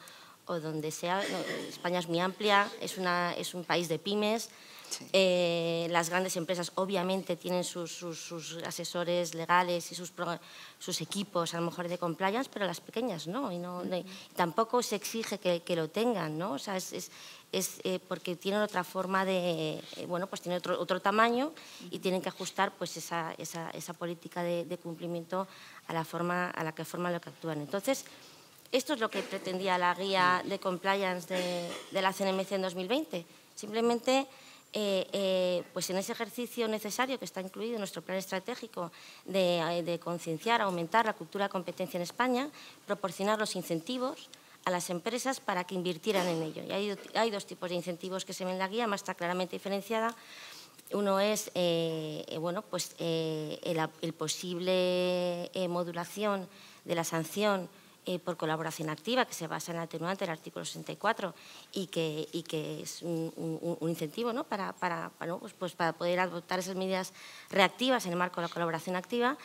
E: donde sea. España es muy amplia, es un país de pymes. Sí. Las grandes empresas obviamente tienen sus asesores legales y sus equipos a lo mejor de compliance, pero las pequeñas no, tampoco se exige que lo tengan, ¿no? O sea, es porque tienen otra forma pues tienen otro tamaño y tienen que ajustar pues esa política de cumplimiento a la forma lo que actúan. Entonces, esto es lo que pretendía la guía de compliance de la CNMC en 2020. Simplemente, pues en ese ejercicio necesario que está incluido en nuestro plan estratégico de concienciar, aumentar la cultura de competencia en España, proporcionar los incentivos a las empresas para que invirtieran en ello. Y hay dos tipos de incentivos que se ven en la guía, más está claramente diferenciada. Uno es el posible modulación de la sanción por colaboración activa, que se basa en el atenuante del artículo 64 y que es un incentivo, ¿no? para poder adoptar esas medidas reactivas en el marco de la colaboración activa,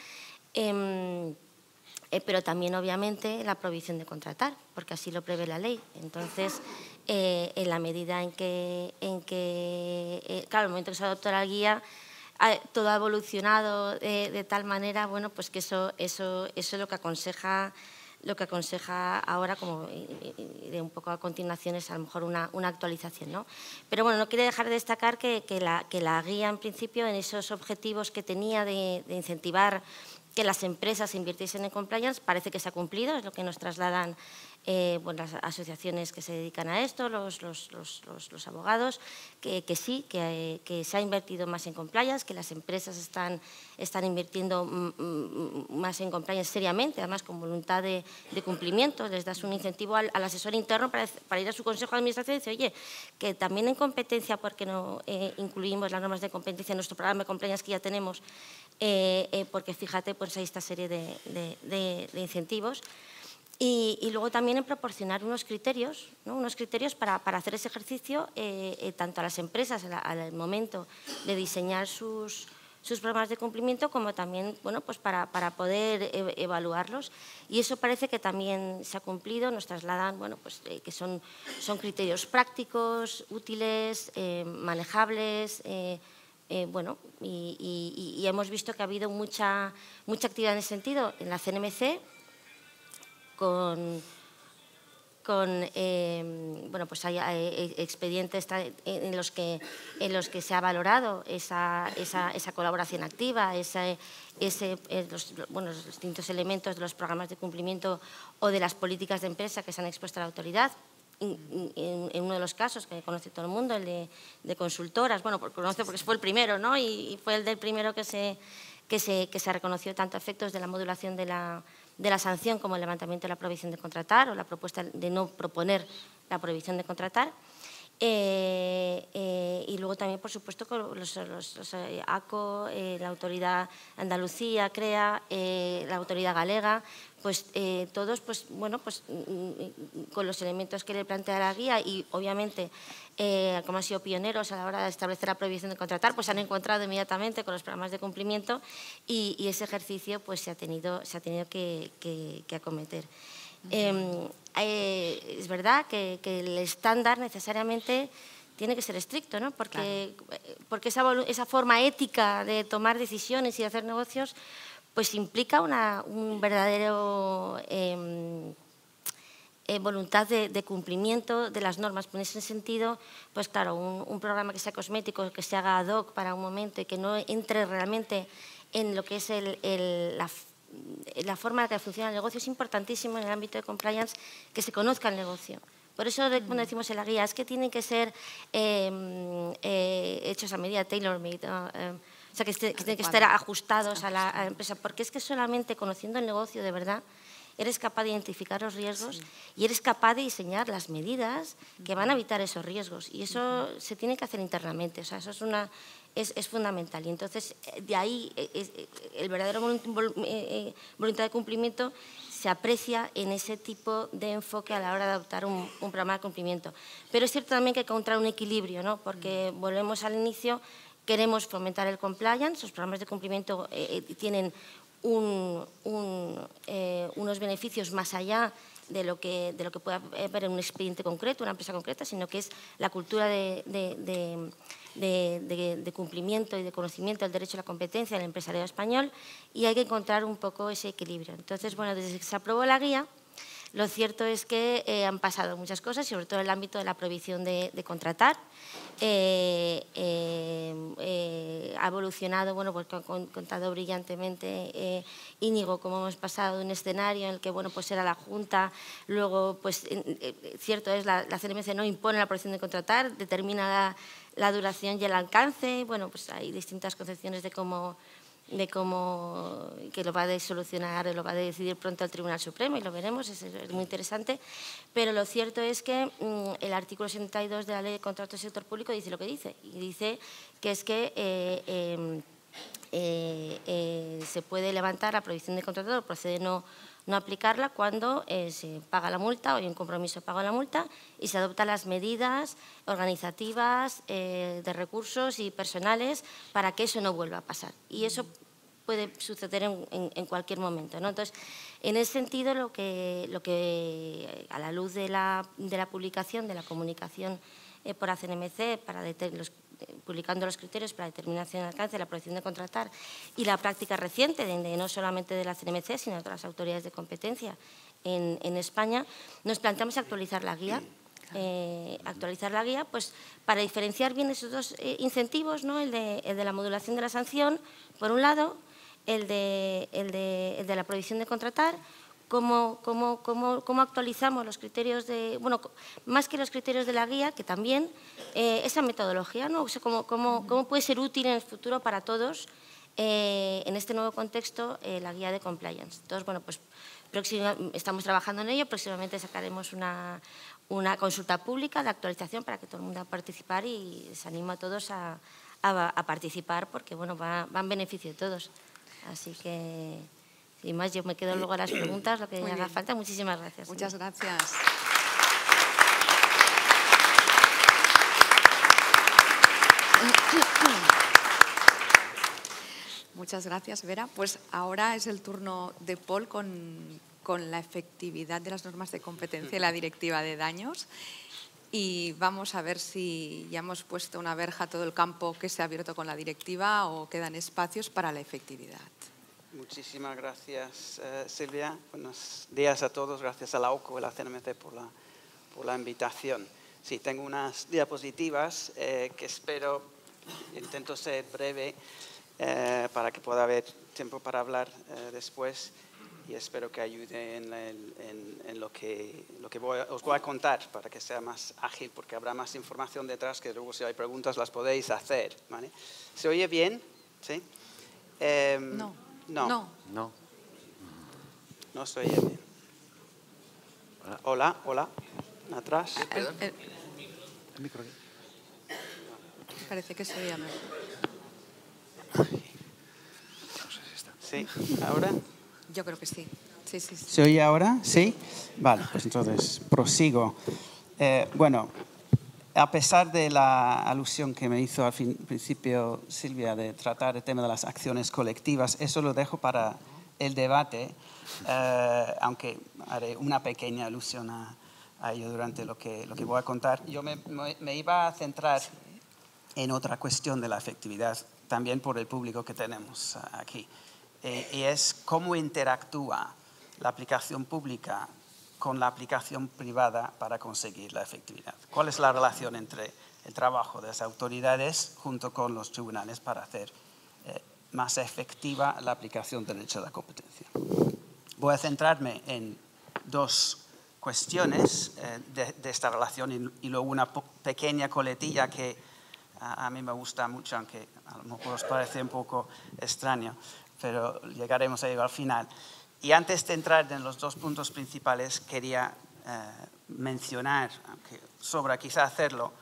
E: pero también, obviamente, la prohibición de contratar, porque así lo prevé la ley. Entonces, en la medida en que claro, en el momento que se adoptó la guía, todo ha evolucionado de tal manera, bueno, pues que eso es lo que aconseja ahora, como de un poco a continuación, es a lo mejor una actualización, ¿no? Pero bueno, no quiero dejar de destacar que la guía, en principio, en esos objetivos que tenía de incentivar que las empresas invirtiesen en compliance, parece que se ha cumplido, es lo que nos trasladan las asociaciones que se dedican a esto, los abogados, que sí, que se ha invertido más en compliance, que las empresas están invirtiendo más en compliance seriamente, además con voluntad de cumplimiento. Les das un incentivo al asesor interno para ir a su consejo de administración y decir, oye, que también en competencia, porque no incluimos las normas de competencia en nuestro programa de compliance que ya tenemos, porque fíjate, pues hay esta serie de incentivos. Y luego también en proporcionar unos criterios, ¿no? Unos criterios para hacer ese ejercicio, tanto a las empresas al momento de diseñar sus programas de cumplimiento, como también, bueno, pues para poder evaluarlos. Y eso parece que también se ha cumplido. Nos trasladan, bueno, pues que son criterios prácticos, útiles, manejables, bueno, y hemos visto que ha habido mucha actividad en ese sentido en la CNMC con bueno, pues hay expedientes en los que se ha valorado esa colaboración activa, los distintos elementos de los programas de cumplimiento o de las políticas de empresa que se han expuesto a la autoridad. En uno de los casos que conoce todo el mundo, el de consultoras, bueno, conoce porque fue el primero, ¿no? Y fue el del primero que se reconoció tanto a efectos de la modulación de la sanción como el levantamiento de la prohibición de contratar o la propuesta de no proponer la prohibición de contratar. Y luego también, por supuesto, con los ACO, la Autoridad Andalucía, CREA, la Autoridad Galega, pues todos, pues bueno, pues con los elementos que le plantea la guía y obviamente como han sido pioneros a la hora de establecer la prohibición de contratar, pues se han encontrado inmediatamente con los programas de cumplimiento y ese ejercicio pues se ha tenido que acometer. Es verdad que el estándar necesariamente tiene que ser estricto, ¿no? Porque esa forma ética de tomar decisiones y de hacer negocios pues implica un verdadero voluntad de cumplimiento de las normas. En ese sentido, pues claro, un programa que sea cosmético, que se haga ad hoc para un momento y que no entre realmente en lo que es la forma en la que funciona el negocio, es importantísimo en el ámbito de compliance que se conozca el negocio. Por eso, cuando decimos en la guía, es que tienen que ser hechos a medida, tailor-made, o sea, que tienen que estar ajustados a la empresa, porque es que solamente conociendo el negocio de verdad eres capaz de identificar los riesgos y eres capaz de diseñar las medidas que van a evitar esos riesgos. Y eso se tiene que hacer internamente, o sea, eso es fundamental. Y entonces, de ahí, el verdadero voluntad de cumplimiento se aprecia en ese tipo de enfoque a la hora de adoptar un programa de cumplimiento. Pero es cierto también que hay que encontrar un equilibrio, ¿no? Porque volvemos al inicio, queremos fomentar el compliance, los programas de cumplimiento tienen unos beneficios más allá de lo que pueda haber en un expediente concreto, una empresa concreta, sino que es la cultura de cumplimiento y de conocimiento del derecho a la competencia del empresariado español, y hay que encontrar un poco ese equilibrio. Entonces, bueno, desde que se aprobó la guía, lo cierto es que han pasado muchas cosas, sobre todo en el ámbito de la prohibición de contratar. Ha evolucionado, bueno, pues ha contado brillantemente Íñigo, cómo hemos pasado de un escenario en el que, bueno, pues era la Junta, luego, pues, cierto es, la CNMC no impone la prohibición de contratar, determina la duración y el alcance, bueno, pues hay distintas concepciones de cómo que lo va a solucionar, lo va a decidir pronto el Tribunal Supremo y lo veremos, es muy interesante, pero lo cierto es que el artículo 62 de la Ley de Contratos del Sector Público dice lo que dice, y dice que es que se puede levantar la prohibición de contratar o procede no aplicarla cuando se paga la multa o hay un compromiso de pago de la multa y se adoptan las medidas organizativas, de recursos y personales para que eso no vuelva a pasar. Y eso puede suceder en cualquier momento, ¿no? Entonces, en ese sentido, lo que a la luz de la publicación, de la comunicación por la CNMC, publicando los criterios para determinación de alcance de la prohibición de contratar y la práctica reciente, no solamente de la CNMC, sino de otras autoridades de competencia en España, nos planteamos actualizar la guía. Pues para diferenciar bien esos dos incentivos, ¿no? el de la modulación de la sanción, por un lado, el de la prohibición de contratar. Cómo actualizamos los criterios bueno, más que los criterios de la guía, que también esa metodología, ¿no? O sea, cómo puede ser útil en el futuro para todos en este nuevo contexto la guía de compliance. Entonces, bueno, pues estamos trabajando en ello, próximamente sacaremos una consulta pública de actualización para que todo el mundo pueda participar y les animo a todos a participar porque, bueno, va en beneficio de todos. Así que... Y más, yo me quedo luego a las preguntas, lo que haga falta. Muchísimas gracias.
B: Muchas gracias. Muchas gracias, Vera. Pues ahora es el turno de Paul con la efectividad de las normas de competencia y la directiva de daños. y vamos a ver si ya hemos puesto una verja a todo el campo que se ha abierto con la directiva o quedan espacios para la efectividad.
F: Muchísimas gracias, Silvia. Buenos días a todos. Gracias a la OCU y a la CNMC por la invitación. Sí, tengo unas diapositivas que espero, intento ser breve para que pueda haber tiempo para hablar después, y espero que ayude en lo que os voy a contar para que sea más ágil, porque habrá más información detrás que luego si hay preguntas las podéis hacer, ¿vale? ¿Se oye bien? ¿Sí?
B: No.
F: No.
D: No.
F: No se oye bien. Hola, hola. Atrás.
D: El micro.
B: Parece que se oía mejor.
D: No sé si está.
F: Sí, ¿ahora?
B: Yo creo que sí. Sí.
F: ¿Se oye ahora? ¿Sí? Vale, pues entonces prosigo. Bueno, a pesar de la alusión que me hizo al principio Silvia de tratar el tema de las acciones colectivas, eso lo dejo para el debate, aunque haré una pequeña alusión a ello durante lo que voy a contar. Yo me iba a centrar en otra cuestión de la efectividad, también por el público que tenemos aquí, y es cómo interactúa la aplicación pública con la aplicación privada para conseguir la efectividad. ¿Cuál es la relación entre el trabajo de las autoridades junto con los tribunales para hacer más efectiva la aplicación del derecho de la competencia? Voy a centrarme en dos cuestiones de esta relación y luego una pequeña coletilla que a mí me gusta mucho, aunque a lo mejor os parece un poco extraño, pero llegaremos a ello al final. Y antes de entrar en los dos puntos principales, quería mencionar, aunque sobra quizá hacerlo,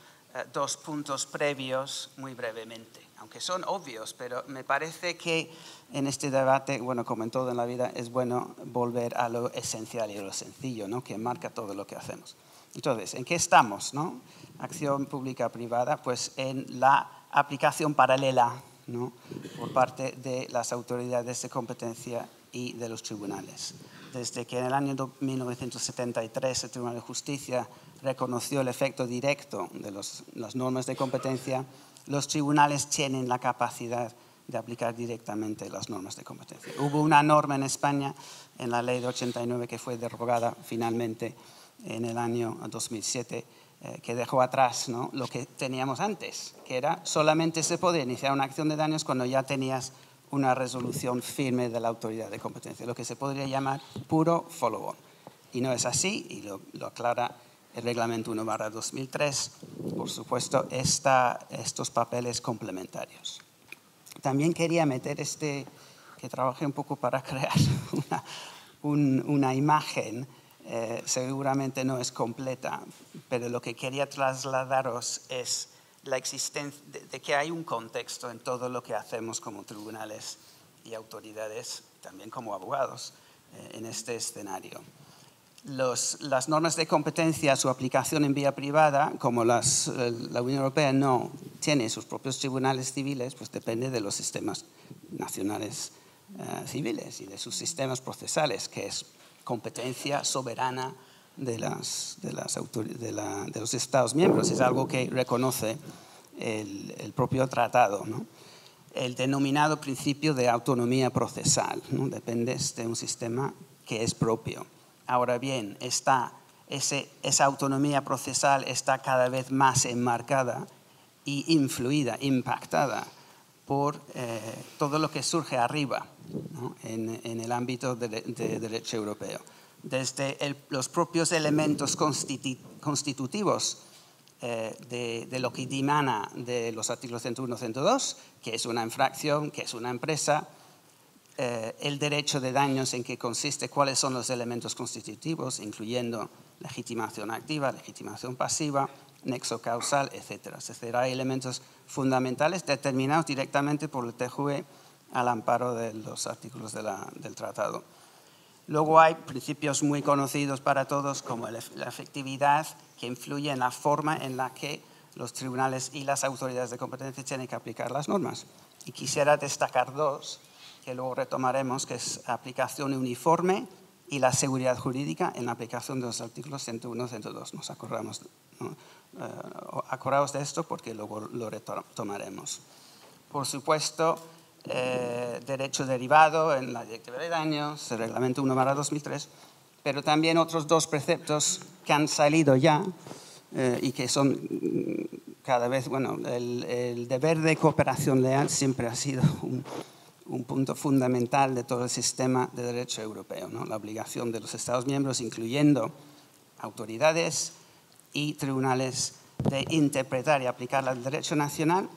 F: dos puntos previos muy brevemente, aunque son obvios, pero me parece que en este debate, bueno, como en todo en la vida, es bueno volver a lo esencial y a lo sencillo, ¿no?, que marca todo lo que hacemos. Entonces, ¿en qué estamos, no? Acción pública-privada, pues en la aplicación paralela, ¿no?, por parte de las autoridades de competencia y de los tribunales. Desde que en el año 1973 el Tribunal de Justicia reconoció el efecto directo de las normas de competencia, los tribunales tienen la capacidad de aplicar directamente las normas de competencia. Hubo una norma en España, en la ley de 89, que fue derogada finalmente en el año 2007, que dejó atrás, ¿no?, lo que teníamos antes, que era solamente se podía iniciar una acción de daños cuando ya tenías una resolución firme de la autoridad de competencia, lo que se podría llamar puro follow-on. Y no es así, y lo aclara el Reglamento 1/2003, por supuesto, estos papeles complementarios. También quería meter que trabajé un poco para crear una imagen, seguramente no es completa, pero lo que quería trasladaros es la existencia de que hay un contexto en todo lo que hacemos como tribunales y autoridades, también como abogados, en este escenario. Las normas de competencia, su aplicación en vía privada, como la Unión Europea no tiene sus propios tribunales civiles, pues depende de los sistemas nacionales civiles y de sus sistemas procesales, que es competencia soberana de los Estados miembros. Es algo que reconoce el propio tratado, ¿no? El denominado principio de autonomía procesal, ¿no? Depende de un sistema que es propio. Ahora bien, esa autonomía procesal está cada vez más enmarcada y influida, impactada por todo lo que surge arriba, ¿no?, en el ámbito de derecho europeo. Desde los propios elementos constitutivos de lo que dimana de los artículos 101 y 102, que es una infracción, que es una empresa, el derecho de daños en qué consiste, cuáles son los elementos constitutivos, incluyendo legitimación activa, legitimación pasiva, nexo causal, etc. Es decir, hay elementos fundamentales determinados directamente por el TJUE al amparo de los artículos del tratado. Luego hay principios muy conocidos para todos, como la efectividad, que influye en la forma en la que los tribunales y las autoridades de competencia tienen que aplicar las normas. Y quisiera destacar dos, que luego retomaremos, que es aplicación uniforme y la seguridad jurídica en la aplicación de los artículos 101 y 102. Nos acordamos, ¿no?, acordaos de esto porque luego lo retomaremos. Por supuesto, derecho derivado en la Directiva de Daños, el Reglamento 1/2003, pero también otros dos preceptos que han salido ya y que son cada vez, bueno, el deber de cooperación leal siempre ha sido un punto fundamental de todo el sistema de derecho europeo, ¿no? La obligación de los Estados miembros, incluyendo autoridades y tribunales, de interpretar y aplicar el derecho nacional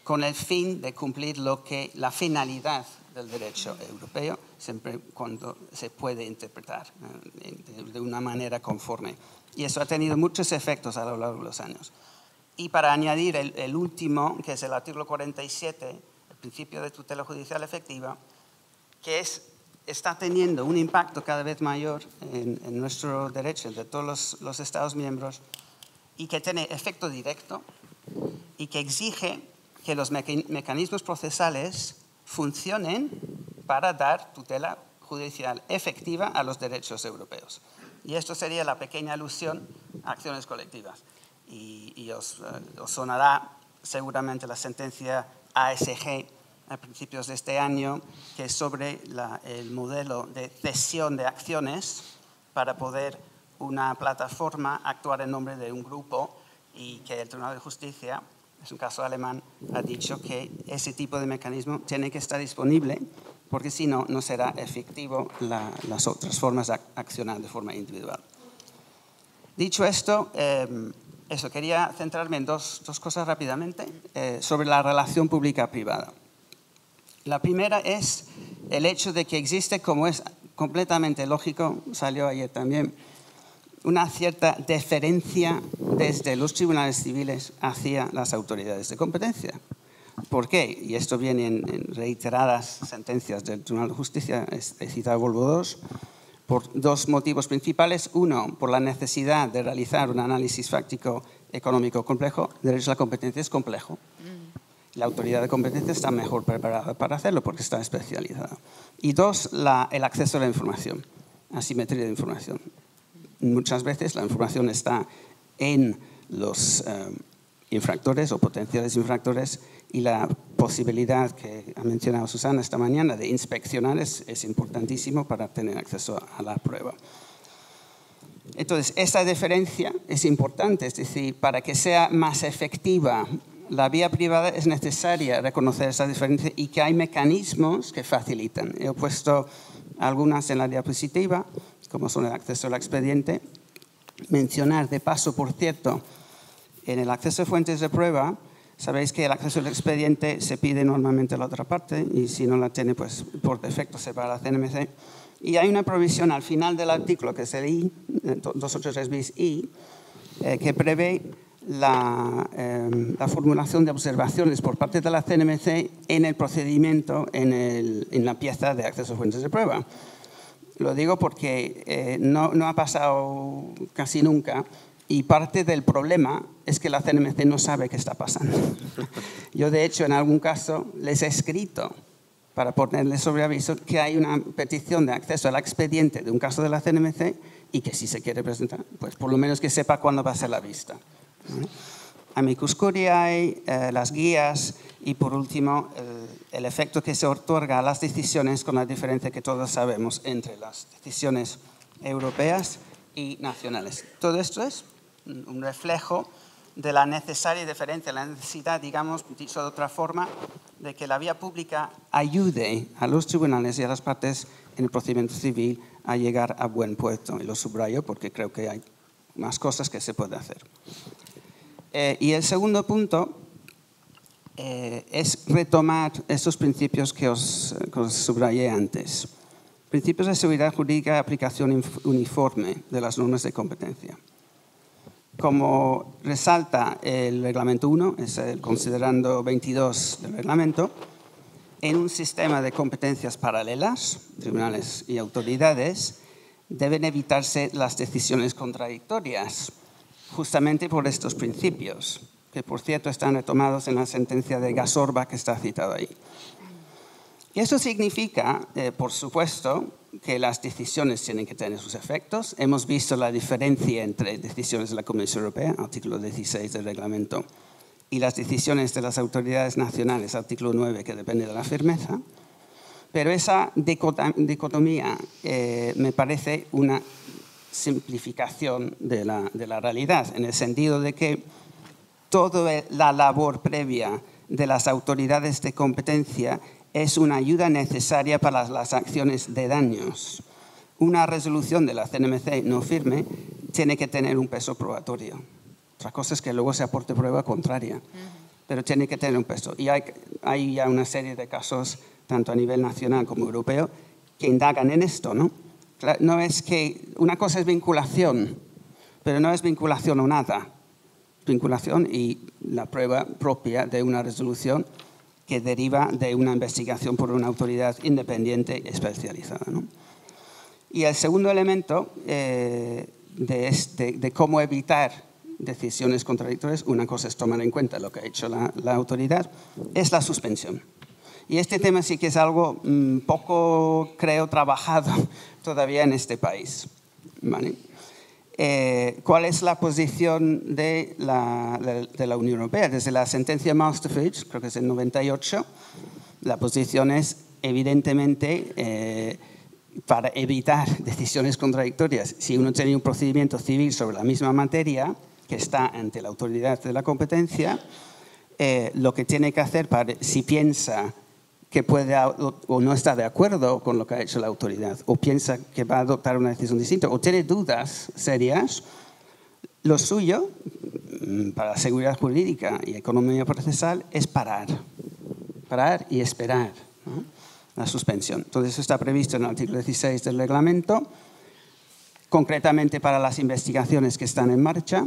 F: con el fin de cumplir la finalidad del derecho europeo, siempre cuando se puede interpretar de una manera conforme. Y eso ha tenido muchos efectos a lo largo de los años. Y para añadir el último, que es el artículo 47, el principio de tutela judicial efectiva, que está teniendo un impacto cada vez mayor en nuestro derecho de todos los Estados miembros y que tiene efecto directo y que exige que los mecanismos procesales funcionen para dar tutela judicial efectiva a los derechos europeos. Y esto sería la pequeña alusión a acciones colectivas. Y os sonará seguramente la sentencia ASG a principios de este año, que es sobre el modelo de cesión de acciones para poder una plataforma actuar en nombre de un grupo, y que el Tribunal de Justicia, es un caso alemán, ha dicho que ese tipo de mecanismo tiene que estar disponible porque si no, no será efectivo las otras formas de accionar de forma individual. Dicho esto, quería centrarme en dos cosas rápidamente sobre la relación pública-privada. La primera es el hecho de que existe, como es completamente lógico, salió ayer también, una cierta deferencia desde los tribunales civiles hacia las autoridades de competencia. ¿Por qué? Y esto viene en reiteradas sentencias del Tribunal de Justicia, he citado Volvo II, por dos motivos principales. Uno, por la necesidad de realizar un análisis fáctico económico complejo. El derecho a la competencia es complejo. La autoridad de competencia está mejor preparada para hacerlo porque está especializada. Y dos, el acceso a la información, asimetría de información. Muchas veces la información está en los infractores o potenciales infractores, y la posibilidad que ha mencionado Susana esta mañana de inspeccionar es importantísimo para tener acceso a la prueba. Entonces, esta diferencia es importante, es decir, para que sea más efectiva la vía privada es necesaria reconocer esa diferencia y que hay mecanismos que facilitan. He puesto algunas en la diapositiva, como son el acceso al expediente. Mencionar de paso, por cierto, en el acceso a fuentes de prueba, sabéis que el acceso al expediente se pide normalmente a la otra parte y si no la tiene, pues por defecto se va a la CNMC. Y hay una provisión al final del artículo, que es el I, 283 bis I, que prevé la formulación de observaciones por parte de la CNMC en el procedimiento, en la pieza de acceso a fuentes de prueba. Lo digo porque no ha pasado casi nunca. Y parte del problema es que la CNMC no sabe qué está pasando. Yo, de hecho, en algún caso les he escrito para ponerles sobre aviso que hay una petición de acceso al expediente de un caso de la CNMC y que si se quiere presentar, pues por lo menos que sepa cuándo va a ser la vista. Amicus curiae, las guías y, por último, el efecto que se otorga a las decisiones, con la diferencia que todos sabemos entre las decisiones europeas y nacionales. Todo esto es un reflejo de la necesaria diferencia, la necesidad, digamos, dicho de otra forma, de que la vía pública ayude a los tribunales y a las partes en el procedimiento civil a llegar a buen puerto. Y lo subrayo porque creo que hay más cosas que se puede hacer. Y el segundo punto es retomar estos principios que os subrayé antes. Principios de seguridad jurídica y aplicación uniforme de las normas de competencia. Como resalta el Reglamento 1, es el considerando 22 del reglamento, en un sistema de competencias paralelas, tribunales y autoridades, deben evitarse las decisiones contradictorias, justamente por estos principios, que por cierto están retomados en la sentencia de Gasorba que está citado ahí. Y eso significa, por supuesto, que las decisiones tienen que tener sus efectos. Hemos visto la diferencia entre decisiones de la Comisión Europea, artículo 16 del reglamento, y las decisiones de las autoridades nacionales, artículo 9, que depende de la firmeza. Pero esa dicotomía me parece una simplificación de la realidad, en el sentido de que toda la labor previa de las autoridades de competencia es una ayuda necesaria para las acciones de daños. Una resolución de la CNMC no firme tiene que tener un peso probatorio. Otra cosa es que luego se aporte prueba contraria, pero tiene que tener un peso. Y hay ya una serie de casos, tanto a nivel nacional como europeo, que indagan en esto, ¿no? No es que una cosa es vinculación, pero no es vinculación o nada. Vinculación y la prueba propia de una resolución que deriva de una investigación por una autoridad independiente especializada, ¿no? Y el segundo elemento de cómo evitar decisiones contradictorias, una cosa es tomar en cuenta lo que ha hecho la autoridad, es la suspensión. Y este tema sí que es algo poco, creo, trabajado todavía en este país, ¿vale? ¿Cuál es la posición de la Unión Europea? Desde la sentencia Masterfridge, creo que es el 98, la posición es evidentemente para evitar decisiones contradictorias. Si uno tiene un procedimiento civil sobre la misma materia que está ante la autoridad de la competencia, lo que tiene que hacer si piensa que puede o no está de acuerdo con lo que ha hecho la autoridad, o piensa que va a adoptar una decisión distinta, o tiene dudas serias, lo suyo, para la seguridad jurídica y economía procesal, es parar y esperar, ¿no? La suspensión. Entonces, eso está previsto en el artículo 16 del reglamento, concretamente para las investigaciones que están en marcha,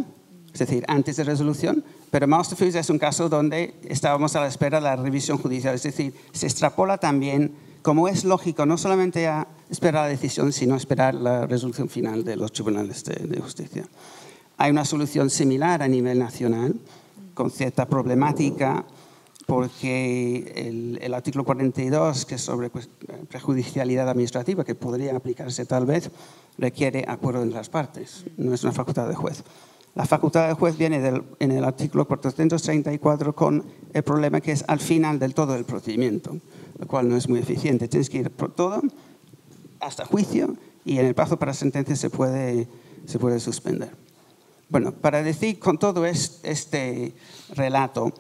F: es decir, antes de resolución, pero Masterfoods es un caso donde estábamos a la espera de la revisión judicial, es decir, se extrapola también, como es lógico, no solamente a esperar la decisión, sino a esperar la resolución final de los tribunales de justicia. Hay una solución similar a nivel nacional, con cierta problemática, porque el artículo 42, que es sobre prejudicialidad administrativa, que podría aplicarse tal vez, requiere acuerdo entre las partes, no es una facultad del juez. La facultad del juez viene en el artículo 434 con el problema que es al final del todo del procedimiento, lo cual no es muy eficiente. Tienes que ir por todo hasta juicio y en el plazo para sentencia se puede suspender. Bueno, para decir con todo este relato,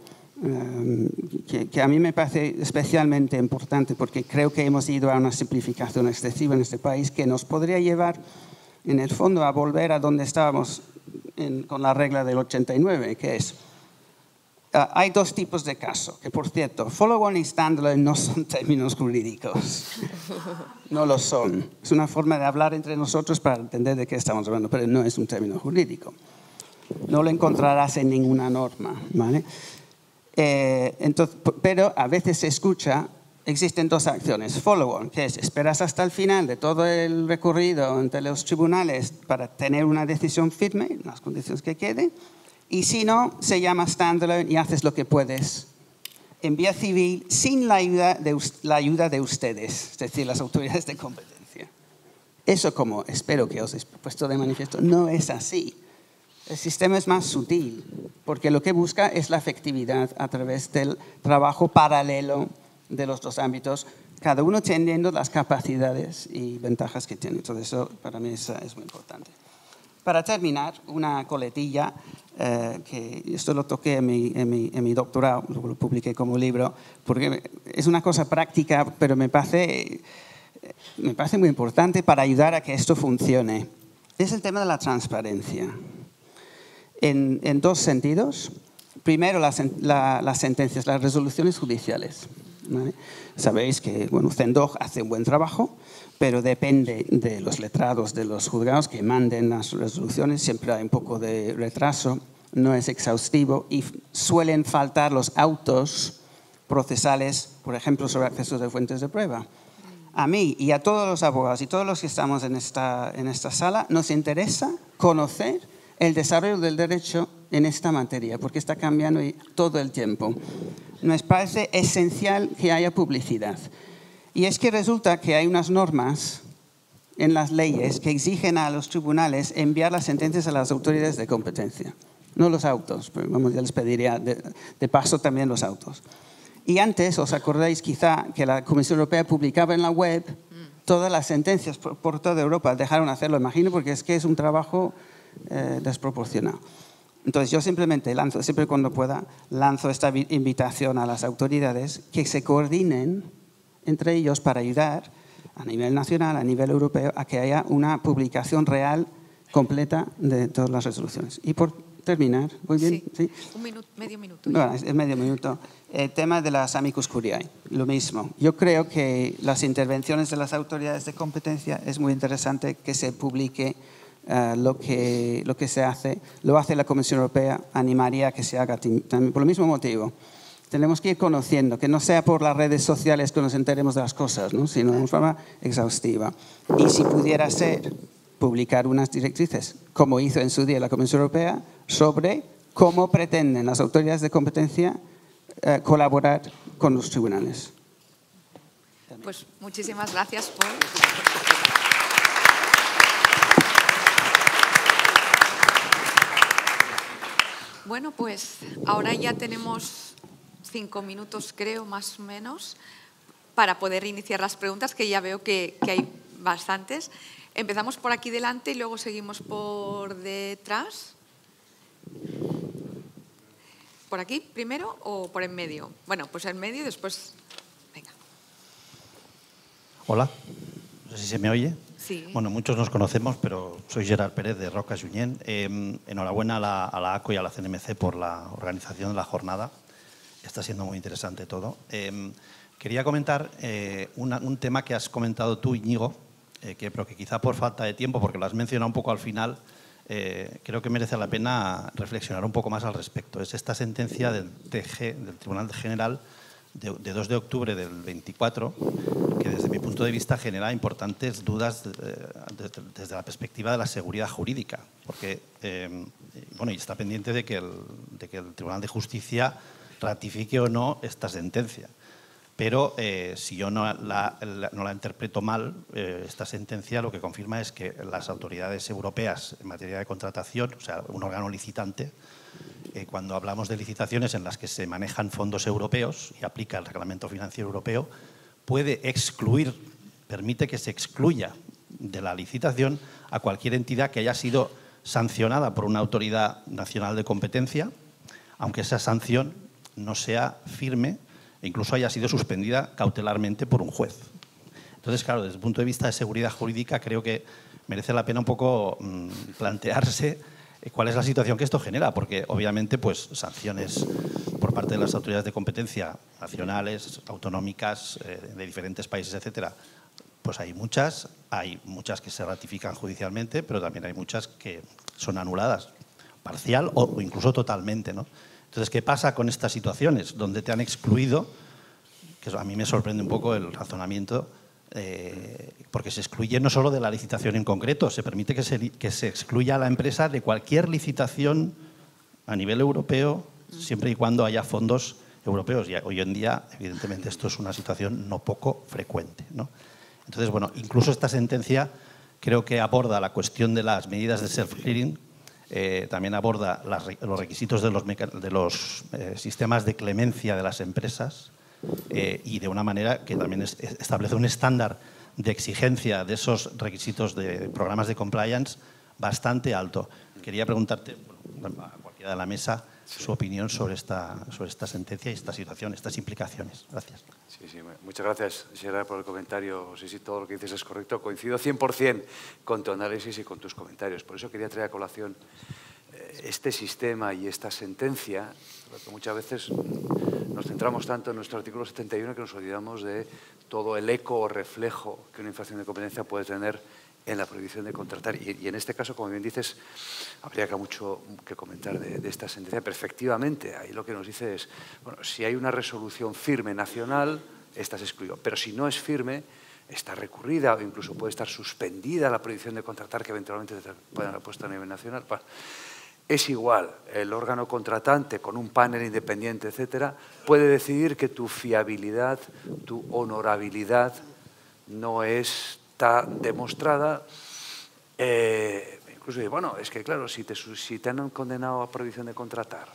F: que a mí me parece especialmente importante porque creo que hemos ido a una simplificación excesiva en este país que nos podría llevar en el fondo a volver a donde estábamos con la regla del 89, que es, hay dos tipos de caso, que por cierto, follow-on y standalone no son términos jurídicos, no lo son. Es una forma de hablar entre nosotros para entender de qué estamos hablando, pero no es un término jurídico. No lo encontrarás en ninguna norma, ¿vale? Entonces, pero a veces se escucha, existen dos acciones. Follow-on, que es esperas hasta el final de todo el recorrido ante los tribunales para tener una decisión firme, en las condiciones que quede, y si no, se llama standalone y haces lo que puedes en vía civil sin la ayuda de ustedes, es decir, las autoridades de competencia. Eso, como espero que os he puesto de manifiesto, no es así. El sistema es más sutil, porque lo que busca es la efectividad a través del trabajo paralelo de los dos ámbitos, cada uno teniendo las capacidades y ventajas que tiene. Entonces, eso para mí es muy importante. Para terminar, una coletilla, que esto lo toqué en mi doctorado, lo publiqué como libro, porque es una cosa práctica, pero me parece muy importante para ayudar a que esto funcione. Es el tema de la transparencia. En dos sentidos. Primero, las sentencias, las resoluciones judiciales, ¿vale? Sabéis que CENDOG hace un buen trabajo, pero depende de los letrados de los juzgados que manden las resoluciones. Siempre hay un poco de retraso, no es exhaustivo y suelen faltar los autos procesales, por ejemplo, sobre acceso de fuentes de prueba. A mí y a todos los abogados y todos los que estamos en esta sala nos interesa conocer el desarrollo del derecho en esta materia, porque está cambiando todo el tiempo. Nos parece esencial que haya publicidad. Y es que resulta que hay unas normas en las leyes que exigen a los tribunales enviar las sentencias a las autoridades de competencia. No los autos, pero vamos, ya les pediría de paso también los autos. Y antes, os acordáis quizá que la Comisión Europea publicaba en la web todas las sentencias por toda Europa. Dejaron hacerlo, imagino, porque es que es un trabajo desproporcionado. Entonces yo simplemente lanzo, siempre cuando pueda, lanzo esta invitación a las autoridades que se coordinen entre ellos para ayudar a nivel nacional, a nivel europeo, a que haya una publicación real, completa de todas las resoluciones. Y por terminar, ¿voy bien?
B: Sí. Un minuto, medio minuto.
F: Bueno, es medio minuto. El tema de las amicus curiae, lo mismo. Yo creo que las intervenciones de las autoridades de competencia es muy interesante que se publique lo que se hace. Lo hace la Comisión Europea, animaría a que se haga también por el mismo motivo. Tenemos que ir conociendo, que no sea por las redes sociales que nos enteremos de las cosas, ¿no? Sino de forma exhaustiva. Y si pudiera ser, publicar unas directrices, como hizo en su día la Comisión Europea, sobre cómo pretenden las autoridades de competencia colaborar con los tribunales.
B: Pues muchísimas gracias por... Bueno, pues ahora ya tenemos 5 minutos, creo, más o menos, para poder iniciar las preguntas, que ya veo que hay bastantes. Empezamos por aquí delante y luego seguimos por detrás. ¿Por aquí primero o por en medio? Bueno, pues en medio y después... Venga.
G: Hola, no sé si se me oye.
B: Sí.
G: Bueno, muchos nos conocemos, pero soy Gerard Pérez de Roca Junyent. Enhorabuena a la ACO y a la CNMC por la organización de la jornada. Está siendo muy interesante todo. Quería comentar un tema que has comentado tú, Íñigo, pero que quizá por falta de tiempo, porque lo has mencionado un poco al final, creo que merece la pena reflexionar un poco más al respecto. Es esta sentencia del TG, del Tribunal General, de 2 de octubre del 24, que desde mi punto de vista genera importantes dudas desde la perspectiva de la seguridad jurídica, porque bueno, y está pendiente de que el Tribunal de Justicia ratifique o no esta sentencia. Pero si yo no la interpreto mal, esta sentencia lo que confirma es que las autoridades europeas en materia de contratación, o sea, un órgano licitante, cuando hablamos de licitaciones en las que se manejan fondos europeos y aplica el Reglamento Financiero Europeo, puede excluir, permite que se excluya de la licitación a cualquier entidad que haya sido sancionada por una autoridad nacional de competencia, aunque esa sanción no sea firme e incluso haya sido suspendida cautelarmente por un juez. Entonces, claro, desde el punto de vista de seguridad jurídica, creo que merece la pena un poco plantearse cuál es la situación que esto genera, porque obviamente pues sanciones por parte de las autoridades de competencia nacionales, autonómicas, de diferentes países, etcétera, pues hay muchas que se ratifican judicialmente, pero también hay muchas que son anuladas, parcial o incluso totalmente, ¿no? Entonces, ¿qué pasa con estas situaciones donde te han excluido? Que a mí me sorprende un poco el razonamiento, porque se excluye no solo de la licitación en concreto, se permite que se excluya a la empresa de cualquier licitación a nivel europeo, siempre y cuando haya fondos europeos. Y hoy en día, evidentemente, esto es una situación no poco frecuente, ¿no? Entonces, bueno, incluso esta sentencia creo que aborda la cuestión de las medidas de self-clearing, también aborda los requisitos de los sistemas de clemencia de las empresas y de una manera que también establece un estándar de exigencia de esos requisitos de programas de compliance bastante alto. Quería preguntarte, bueno, a cualquiera de la mesa, su opinión sobre esta sentencia y esta situación, estas implicaciones. Gracias.
D: Sí, muchas gracias, Gerard, por el comentario. Sí, todo lo que dices es correcto. Coincido 100% con tu análisis y con tus comentarios. Por eso quería traer a colación este sistema y esta sentencia, porque muchas veces nos centramos tanto en nuestro artículo 71 que nos olvidamos de todo el eco o reflejo que una infracción de competencia puede tener en la prohibición de contratar. Y en este caso, como bien dices, habría mucho que comentar de esta sentencia. Pero efectivamente, ahí lo que nos dice es, bueno, si hay una resolución firme nacional, esta se excluyó. Pero si no es firme, está recurrida o incluso puede estar suspendida la prohibición de contratar que eventualmente pueden haber puesto a nivel nacional. Bueno, es igual, el órgano contratante con un panel independiente, etcétera, puede decidir que tu fiabilidad, tu honorabilidad no está demostrada. Incluso, bueno, es que claro, si te han condenado a prohibición de contratar,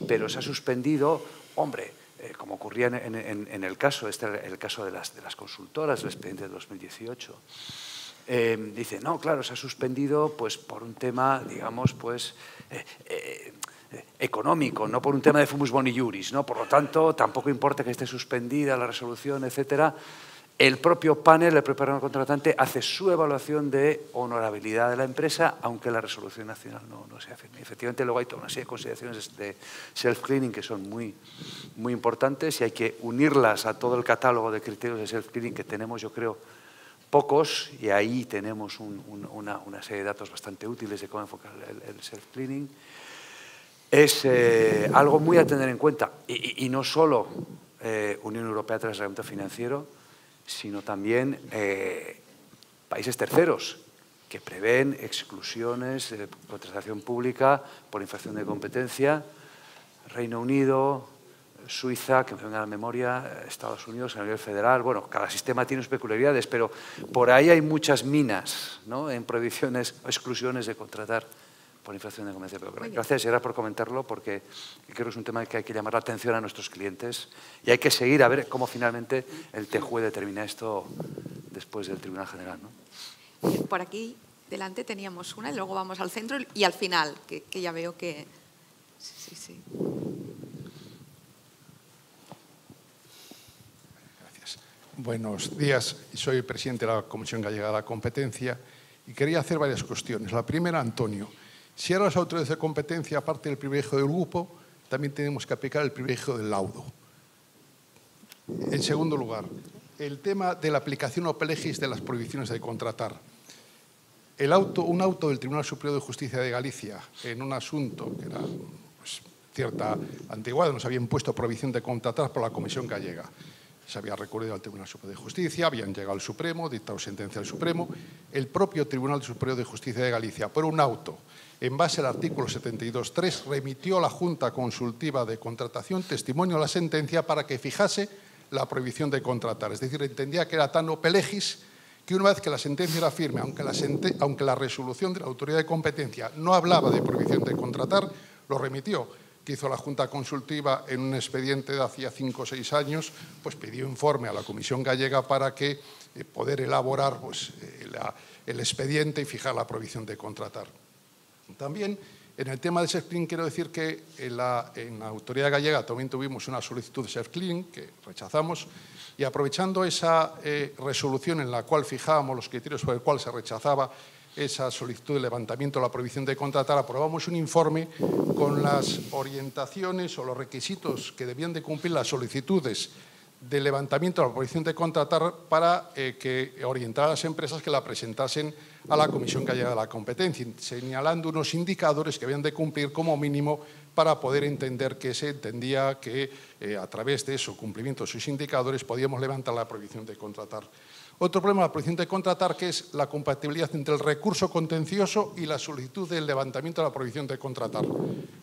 D: pero se ha suspendido, hombre, como ocurría en el caso, el caso de las consultoras, el expediente de 2018, dice, no, claro, se ha suspendido pues, por un tema, digamos, pues, económico, no por un tema de fumus boni iuris, ¿no? Por lo tanto, tampoco importa que esté suspendida la resolución, etcétera. El propio panel, el propio órgano contratante, hace su evaluación de honorabilidad de la empresa, aunque la resolución nacional no sea firme. Efectivamente, luego hay toda una serie de consideraciones de self-cleaning que son muy importantes y hay que unirlas a todo el catálogo de criterios de self-cleaning que tenemos, yo creo, pocos, y ahí tenemos una serie de datos bastante útiles de cómo enfocar el self-cleaning. Es algo muy a tener en cuenta, y no solo Unión Europea tras el reglamento financiero, sino también países terceros que prevén exclusiones de contratación pública por infracción de competencia. Reino Unido, Suiza, que me venga a la memoria, Estados Unidos a nivel federal. Bueno, cada sistema tiene sus peculiaridades, pero por ahí hay muchas minas, ¿no?, en prohibiciones o exclusiones de contratar por infracción de competencia. Pero gracias, Gerard, por comentarlo, porque creo que es un tema que hay que llamar la atención a nuestros clientes y hay que seguir a ver cómo finalmente el TJUE determina esto después del Tribunal General, ¿no?
B: Por aquí delante teníamos una y luego vamos al centro y al final, que ya veo que... Sí.
H: Gracias. Buenos días. Soy presidente de la Comisión Gallega de la Competencia y quería hacer varias cuestiones. La primera, Antonio. Si ahora las autoridades de competencia, aparte del privilegio del grupo, también tenemos que aplicar el privilegio del laudo. En segundo lugar, el tema de la aplicación ope legis de las prohibiciones de contratar. Un auto del Tribunal Superior de Justicia de Galicia en un asunto que era pues, cierta antigüedad, nos habían puesto prohibición de contratar por la Comisión Gallega. Se había recurrido al Tribunal Superior de Justicia, habían llegado al Supremo, dictado sentencia al Supremo. El propio Tribunal Superior de Justicia de Galicia, por un auto, en base al artículo 72.3, remitió a la Junta Consultiva de Contratación testimonio a la sentencia para que fijase la prohibición de contratar. Es decir, entendía que era tan ope legis que una vez que la sentencia era firme, aunque la resolución de la autoridad de competencia no hablaba de prohibición de contratar, lo remitió. Que hizo la Junta Consultiva en un expediente de hacía 5 o 6 años, pues pidió informe a la Comisión Gallega para que poder elaborar pues, el expediente y fijar la prohibición de contratar. También, en el tema del self-cleaning, quiero decir que en la Autoridad Gallega también tuvimos una solicitud de self-cleaning que rechazamos y aprovechando esa resolución en la cual fijábamos los criterios por el cual se rechazaba esa solicitud de levantamiento de la prohibición de contratar, aprobamos un informe con las orientaciones o los requisitos que debían de cumplir las solicitudes de levantamiento de la prohibición de contratar para que orientar a las empresas que la presentasen a la Comisión Gallega de la Competencia, señalando unos indicadores que habían de cumplir como mínimo para poder entender que se entendía que a través de eso, cumplimiento de sus indicadores, podíamos levantar la prohibición de contratar. Otro problema de la prohibición de contratar, que es la compatibilidad entre el recurso contencioso y la solicitud del levantamiento de la prohibición de contratar.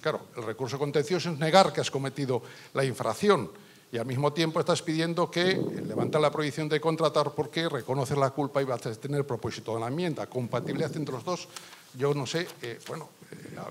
H: Claro, el recurso contencioso es negar que has cometido la infracción y al mismo tiempo estás pidiendo que levantes la prohibición de contratar porque reconoces la culpa y vas a tener el propósito de la enmienda. Compatibilidad entre los dos, yo no sé,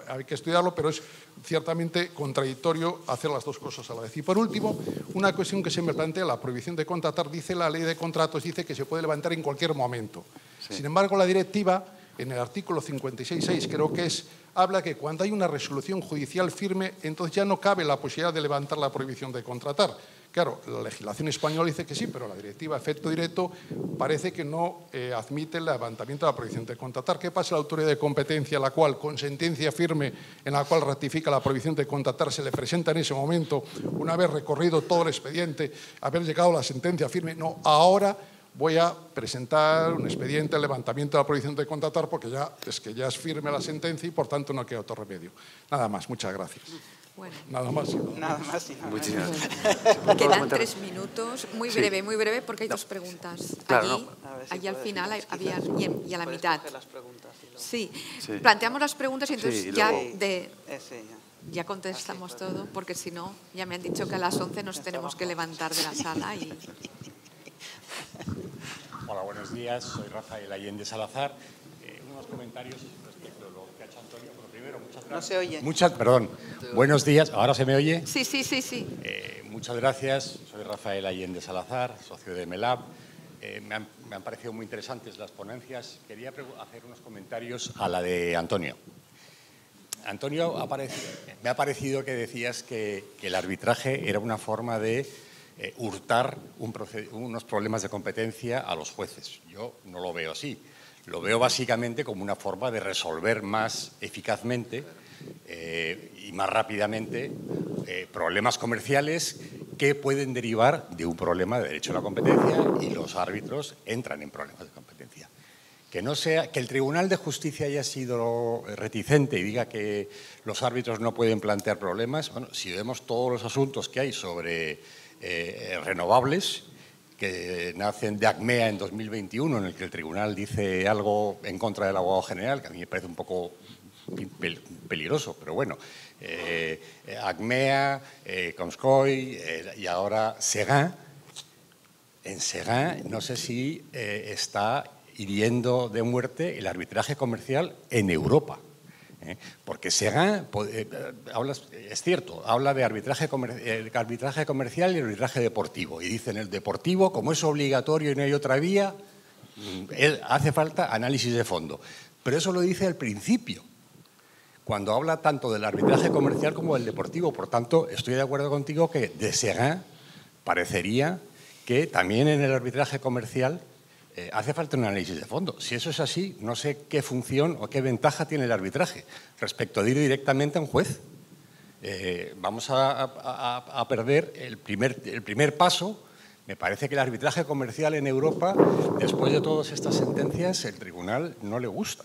H: hay que estudiarlo, pero es ciertamente contradictorio hacer las dos cosas a la vez. Y por último, una cuestión que se me plantea, la prohibición de contratar, dice la ley de contratos, dice que se puede levantar en cualquier momento. Sí. Sin embargo, la directiva, en el artículo 56.6, creo que es, habla que cuando hay una resolución judicial firme, entonces ya no cabe la posibilidad de levantar la prohibición de contratar. Claro, la legislación española dice que sí, pero la directiva a efecto directo parece que no admite el levantamiento de la prohibición de contratar. ¿Qué pasa a la autoridad de competencia, la cual, con sentencia firme en la cual ratifica la prohibición de contratar, se le presenta en ese momento, una vez recorrido todo el expediente, haber llegado a la sentencia firme? No, ahora voy a presentar un expediente de levantamiento de la prohibición de contratar porque ya es firme la sentencia y por tanto no queda otro remedio. Nada más, muchas gracias.
B: Bueno.
H: Nada más.
F: Nada más y nada menos.
D: Muchísimas gracias.
B: Quedan 3 minutos, muy
D: Sí.
B: breve, porque hay 2 preguntas.
D: Claro,
B: Allí,
F: A ver si
B: allí al
F: puedes
B: final
F: esquivar.
B: había, y a la
F: Puedes
B: mitad.
F: coger las preguntas y luego-
B: Sí.
D: Sí.
B: Planteamos las preguntas y entonces
D: Sí, y
B: ya,
D: luego-
F: Sí,
B: ya contestamos todo, porque si no, ya me han dicho que a las 11 nos tenemos que levantar de la sala.
I: Hola, buenos días. Soy Rafael Allende Salazar. Unos comentarios respecto a lo que ha hecho Antonio. Pero primero, muchas gracias.
F: No se oye.
I: Perdón. Buenos días. ¿Ahora se me oye?
B: Sí.
I: Muchas gracias. Soy Rafael Allende Salazar, socio de MELAB. Me han parecido muy interesantes las ponencias. Quería hacer unos comentarios a la de Antonio. Antonio, me ha parecido que decías que el arbitraje era una forma de hurtar unos problemas de competencia a los jueces. Yo no lo veo así. Lo veo básicamente como una forma de resolver más eficazmente y más rápidamente problemas comerciales que pueden derivar de un problema de derecho a la competencia, y los árbitros entran en problemas de competencia. Que el Tribunal de Justicia haya sido reticente y diga que los árbitros no pueden plantear problemas. Bueno, si vemos todos los asuntos que hay sobre renovables, que nacen de ACMEA en 2021, en el que el tribunal dice algo en contra del abogado general, que a mí me parece un poco peligroso, pero bueno. ACMEA, Conscoy y ahora Segan. En Segan no sé si está hiriendo de muerte el arbitraje comercial en Europa. Porque Segan, es cierto, habla de arbitraje comercial y arbitraje deportivo. Y dicen, el deportivo, como es obligatorio y no hay otra vía, hace falta análisis de fondo. Pero eso lo dice al principio, cuando habla tanto del arbitraje comercial como del deportivo. Por tanto, estoy de acuerdo contigo que de Segan parecería que también en el arbitraje comercial hace falta un análisis de fondo. Si eso es así, no sé qué función o qué ventaja tiene el arbitraje respecto a ir directamente a un juez. Vamos a perder el primer paso. Me parece que el arbitraje comercial en Europa, después de todas estas sentencias, el tribunal no le gusta.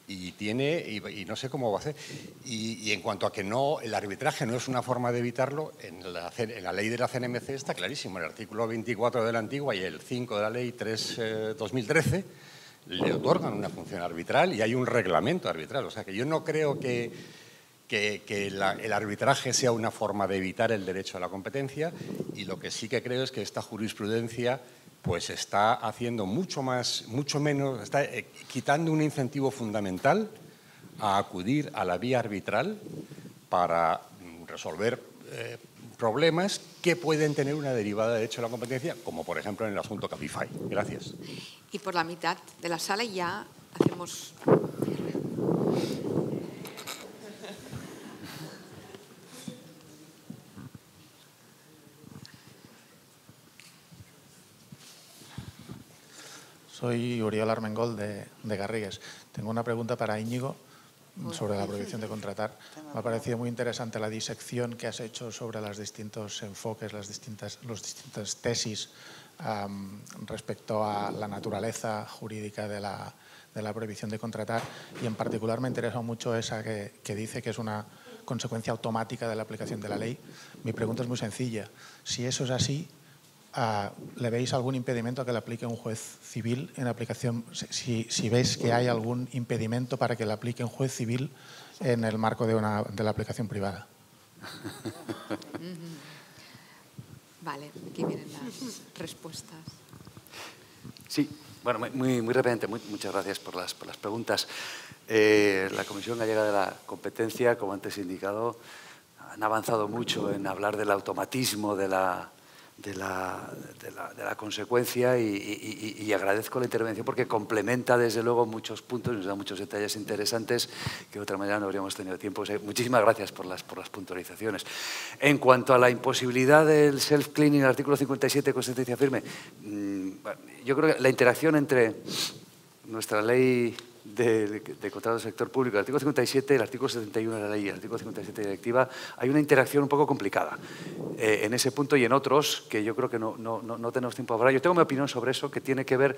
I: Y no sé cómo va a ser. Y en cuanto a que el arbitraje no es una forma de evitarlo, en la ley de la CNMC está clarísimo. El artículo 24 de la antigua y el 5 de la ley 3/2013 le otorgan una función arbitral y hay un reglamento arbitral. O sea que yo no creo que el arbitraje sea una forma de evitar el derecho a la competencia, y lo que sí que creo es que esta jurisprudencia pues está haciendo mucho menos, está quitando un incentivo fundamental a acudir a la vía arbitral para resolver problemas que pueden tener una derivada de derecho a la competencia, como por ejemplo en el asunto Cabify. Gracias.
B: Y por la mitad de la sala ya hacemos...
J: Soy Uriol Armengol de Garrigues. Tengo una pregunta para Íñigo sobre la prohibición de contratar. Me ha parecido muy interesante la disección que has hecho sobre los distintos enfoques, las distintas tesis respecto a la naturaleza jurídica de la prohibición de contratar, y en particular me interesa mucho esa que dice que es una consecuencia automática de la aplicación de la ley. Mi pregunta es muy sencilla. Si eso es así, ¿le veis algún impedimento a que le aplique un juez civil en aplicación? Si veis que hay algún impedimento para que le aplique un juez civil en el marco de la aplicación privada.
B: Vale, aquí vienen las respuestas.
D: Sí, bueno, muy rápidamente, muchas gracias por las preguntas. La Comisión Gallega de la Competencia, como antes he indicado, han avanzado mucho en hablar del automatismo de la consecuencia, y agradezco la intervención porque complementa desde luego muchos puntos y nos da muchos detalles interesantes que de otra manera no habríamos tenido tiempo. O sea, muchísimas gracias por las puntualizaciones. En cuanto a la imposibilidad del self-cleaning, el artículo 57 con sentencia firme, yo creo que la interacción entre nuestra ley de contrato del sector público, el artículo 57, el artículo 71 de la ley y el artículo 57 de la directiva, hay una interacción un poco complicada en ese punto y en otros que yo creo que no tenemos tiempo de hablar. Yo tengo mi opinión sobre eso, que tiene que ver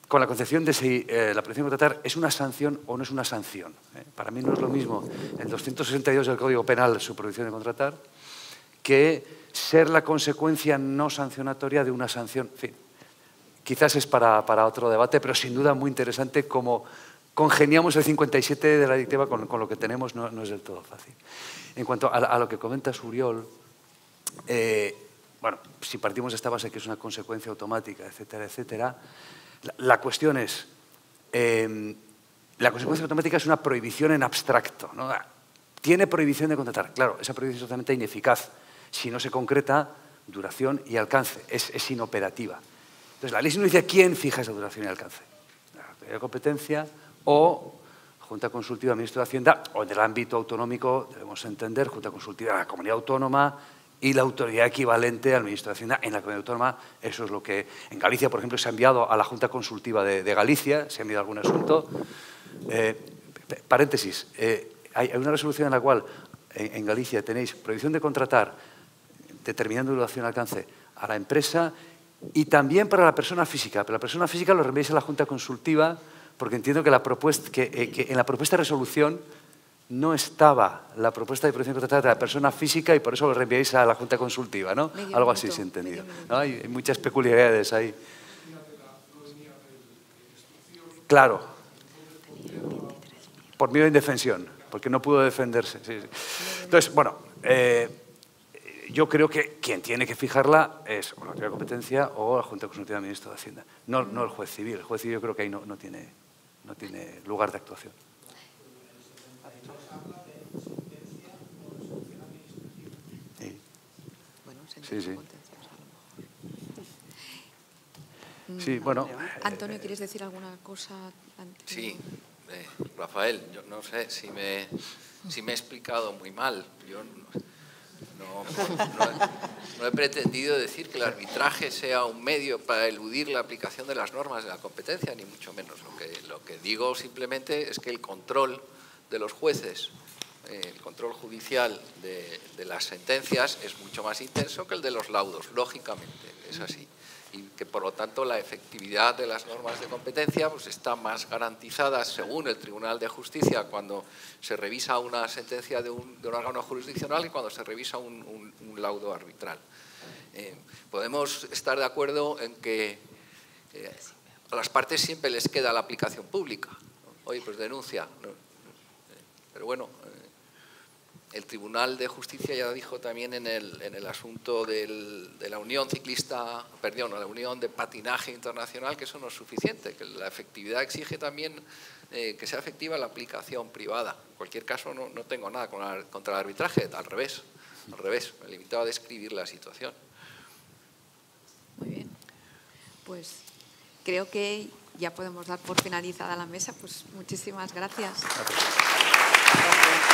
D: con la concepción de si la prohibición de contratar es una sanción o no es una sanción. Para mí no es lo mismo el 262 del Código Penal, su prohibición de contratar, que ser la consecuencia no sancionatoria de una sanción. En fin, quizás es para otro debate, pero sin duda muy interesante cómo congeniamos el 57 de la directiva con lo que tenemos, no es del todo fácil. En cuanto a lo que comentas, Uriol, bueno, si partimos de esta base que es una consecuencia automática, etcétera, etcétera, la cuestión es, la consecuencia automática es una prohibición en abstracto, ¿no? Tiene prohibición de contratar. Claro, esa prohibición es totalmente ineficaz. Si no se concreta duración y alcance, es inoperativa. Entonces, la ley no dice quién fija esa duración y alcance. La autoridad de competencia o Junta Consultiva del Ministro de Hacienda, o en el ámbito autonómico, debemos entender, Junta Consultiva de la Comunidad Autónoma y la autoridad equivalente al Ministro de Hacienda en la Comunidad Autónoma. Eso es lo que en Galicia, por ejemplo, se ha enviado a la Junta Consultiva de Galicia, se ha enviado algún asunto. Paréntesis, hay una resolución en la cual en Galicia tenéis prohibición de contratar determinando duración y alcance a la empresa y también para la persona física. Pero la persona física lo reenviáis a la Junta Consultiva porque entiendo que, que en la propuesta de resolución no estaba la propuesta de prohibición de contratar de la persona física y por eso lo reenviáis a la Junta Consultiva, ¿no? Algo así se ha entendido, ¿no? Hay muchas peculiaridades ahí. Claro. Por medio de indefensión, porque no pudo defenderse. Sí, sí. Entonces, bueno, yo creo que quien tiene que fijarla es o la autoridad de competencia o la Junta Consultiva del Ministro de Hacienda, no el juez civil. El juez civil yo creo que ahí no tiene lugar de actuación. Sí, sí. Sí, bueno.
B: Antonio, ¿quieres decir alguna cosa?
C: Sí, Rafael, yo no sé si me he explicado muy mal. Yo no he pretendido decir que el arbitraje sea un medio para eludir la aplicación de las normas de la competencia, ni mucho menos. Lo que digo simplemente es que el control de los jueces, el control judicial de las sentencias es mucho más intenso que el de los laudos, lógicamente, es así. Y que, por lo tanto, la efectividad de las normas de competencia pues, está más garantizada, según el Tribunal de Justicia, cuando se revisa una sentencia de un órgano jurisdiccional y cuando se revisa un laudo arbitral. Podemos estar de acuerdo en que a las partes siempre les queda la aplicación pública, ¿no? Oye, pues denuncia. Pero bueno, el Tribunal de Justicia ya dijo también en el asunto de la Unión Ciclista, perdón, la Unión de Patinaje Internacional, que eso no es suficiente, que la efectividad exige también que sea efectiva la aplicación privada. En cualquier caso, no tengo nada contra el arbitraje, al revés, me he limitado a describir la situación.
B: Muy bien, pues creo que ya podemos dar por finalizada la mesa, pues muchísimas gracias.
C: Gracias.